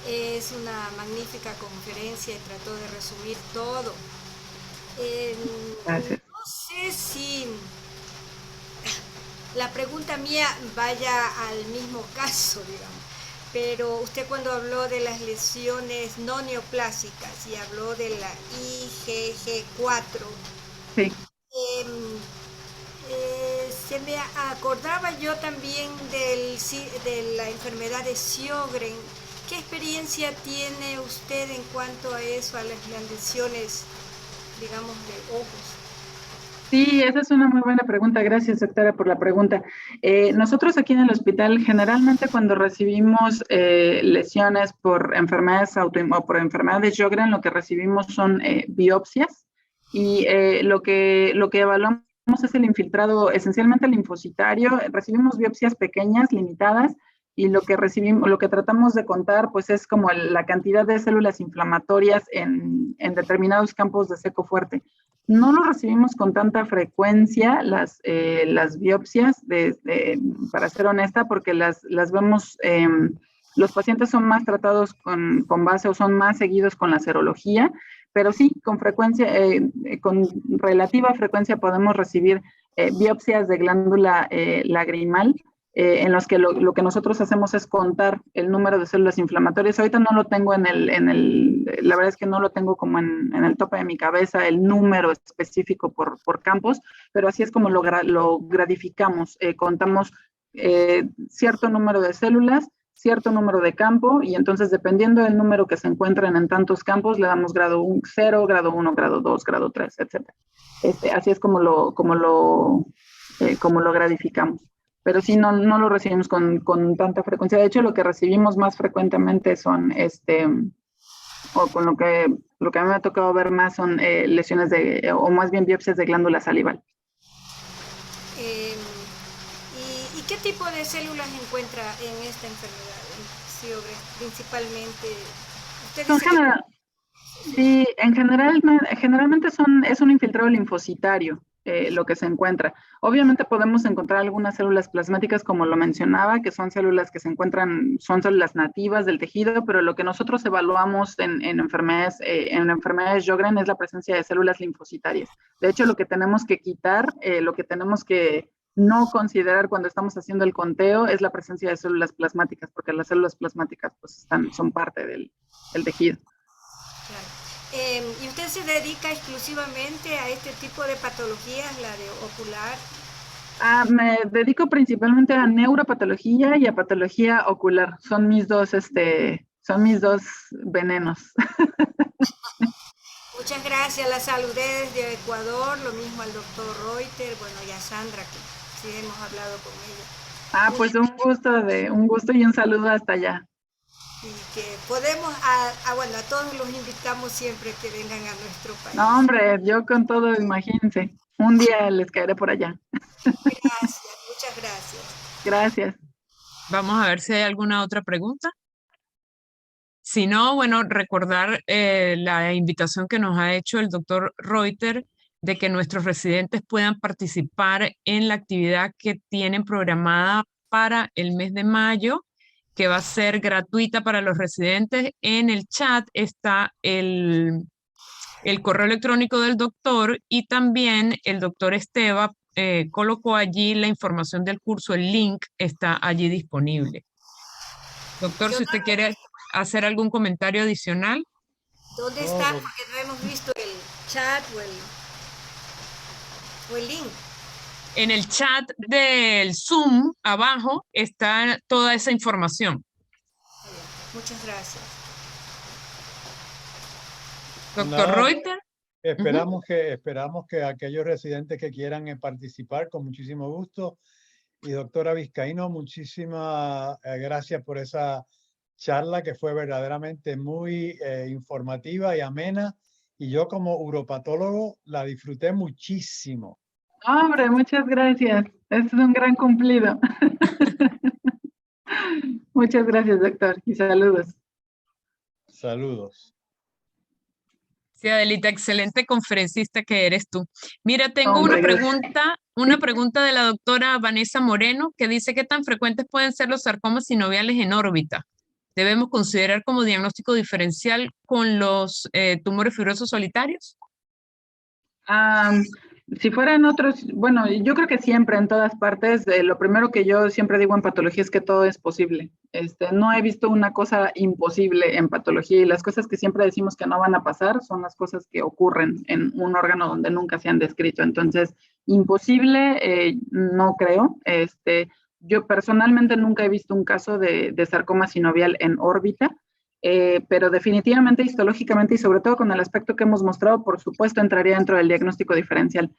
es una magnífica conferencia y trató de resumir todo. Gracias. No sé si la pregunta mía vaya al mismo caso, digamos, pero usted cuando habló de las lesiones no neoplásicas y habló de la IgG4, Sí. se me acordaba yo también de la enfermedad de Sjögren. ¿Qué experiencia tiene usted en cuanto a eso, a las lesiones, digamos, de ojos? Sí, esa es una muy buena pregunta. Gracias, doctora, por la pregunta. Nosotros aquí en el hospital, generalmente cuando recibimos lesiones por enfermedades autoinmunes o por enfermedades de Sjögren, lo que recibimos son biopsias y lo que evaluamos es el infiltrado, esencialmente linfocitario. Recibimos biopsias pequeñas, limitadas, y lo que recibimos, lo que tratamos de contar, pues es como la cantidad de células inflamatorias en determinados campos de seco fuerte. No lo recibimos con tanta frecuencia las biopsias, para ser honesta, porque las vemos, los pacientes son más tratados con base o son más seguidos con la serología, pero sí, con frecuencia, con relativa frecuencia podemos recibir biopsias de glándula lagrimal, en los que lo que nosotros hacemos es contar el número de células inflamatorias. Ahorita no lo tengo la verdad es que no lo tengo como en el tope de mi cabeza, el número específico por campos, pero así es como lo gradificamos. Contamos cierto número de células, cierto número de campo, y entonces dependiendo del número que se encuentran en tantos campos, le damos grado 0, grado 1, grado 2, grado 3, etc. Así es como lo gradificamos. Pero sí, no lo recibimos con tanta frecuencia. De hecho, lo que recibimos más frecuentemente son, o con lo que a mí me ha tocado ver más son lesiones o más bien biopsias de glándula salival. ¿Y qué tipo de células encuentra en esta enfermedad, en Sjögren, principalmente? Usted dice Sí, generalmente es un infiltrado linfocitario lo que se encuentra. Obviamente podemos encontrar algunas células plasmáticas, como lo mencionaba, que son células que se encuentran, son células nativas del tejido, pero lo que nosotros evaluamos en enfermedades Sjögren es la presencia de células linfocitarias. De hecho, lo que tenemos que quitar, lo que tenemos que no considerar cuando estamos haciendo el conteo es la presencia de células plasmáticas, porque las células plasmáticas pues, son parte del tejido. Claro. ¿Y usted se dedica exclusivamente a este tipo de patologías, la de ocular? Me dedico principalmente a neuropatología y a patología ocular. Son mis dos venenos. Muchas gracias, la saludé desde Ecuador, lo mismo al doctor Reuter, bueno, y a Sandra, que sí hemos hablado con ella. Pues un gusto y un saludo hasta allá. Y que podemos, bueno, a todos los invitamos siempre que vengan a nuestro país. No, hombre, yo con todo, imagínense. Un día les caeré por allá. Gracias, muchas gracias. Gracias. Vamos a ver si hay alguna otra pregunta. Si no, bueno, recordar la invitación que nos ha hecho el doctor Reuter de que nuestros residentes puedan participar en la actividad que tienen programada para el mes de mayo, que va a ser gratuita para los residentes. En el chat está el correo electrónico del doctor, y también el doctor Esteva colocó allí la información del curso, el link está allí disponible. Doctor, si usted quiere hacer algún comentario adicional. ¿Dónde está? Porque no hemos visto el chat o el link. En el chat del Zoom, abajo, está toda esa información. Muchas gracias. Doctor Reuter. Esperamos que aquellos residentes que quieran participar, con muchísimo gusto, Y doctora Vizcaíno, muchísimas gracias por esa charla que fue verdaderamente muy informativa y amena. Y yo como uropatólogo la disfruté muchísimo. Hombre, muchas gracias. Es un gran cumplido. Muchas gracias, doctor, y saludos. Saludos. Sí, Adelita, excelente conferencista que eres tú. Mira, tengo Hombre, una pregunta de la doctora Vanessa Moreno que dice: ¿qué tan frecuentes pueden ser los sarcomas sinoviales en órbita? ¿Debemos considerar como diagnóstico diferencial con los tumores fibrosos solitarios? Si fueran otros, bueno, yo creo que siempre en todas partes, lo primero que yo siempre digo en patología es que todo es posible. No he visto una cosa imposible en patología, y las cosas que siempre decimos que no van a pasar son las cosas que ocurren en un órgano donde nunca se han descrito. Entonces, imposible, no creo. Yo personalmente nunca he visto un caso de sarcoma sinovial en órbita. Pero definitivamente histológicamente y sobre todo con el aspecto que hemos mostrado, por supuesto entraría dentro del diagnóstico diferencial.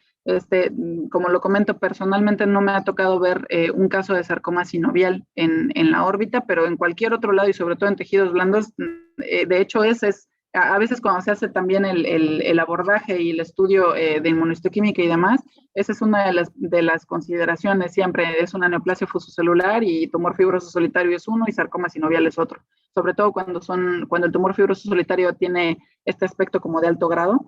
Como lo comento, personalmente no me ha tocado ver un caso de sarcoma sinovial en la órbita, pero en cualquier otro lado y sobre todo en tejidos blandos, de hecho a veces cuando se hace también el abordaje y el estudio de inmunohistoquímica y demás, esa es una de las consideraciones siempre, es una neoplasia fusocelular y tumor fibroso solitario es uno y sarcoma sinovial es otro, sobre todo cuando el tumor fibroso solitario tiene este aspecto como de alto grado.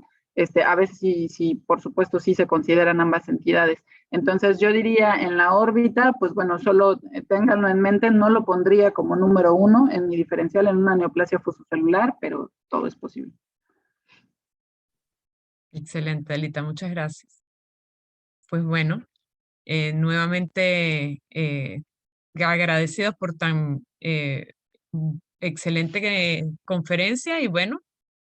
A veces sí, por supuesto, sí se consideran ambas entidades. Entonces yo diría en la órbita, pues bueno, solo ténganlo en mente, no lo pondría como número 1 en mi diferencial en una neoplasia fusocelular, pero todo es posible. Excelente, Adelita, muchas gracias. Pues bueno, nuevamente agradecidos por tan excelente conferencia y bueno,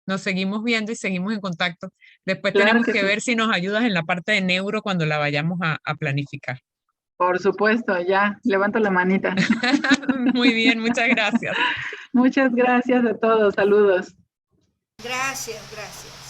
nos seguimos viendo y seguimos en contacto. Después Claro tenemos que que sí. ver si nos ayudas en la parte de neuro cuando la vayamos a planificar. Por supuesto, ya, levanto la manita. Muy bien, muchas gracias. Muchas gracias a todos, saludos. Gracias, gracias.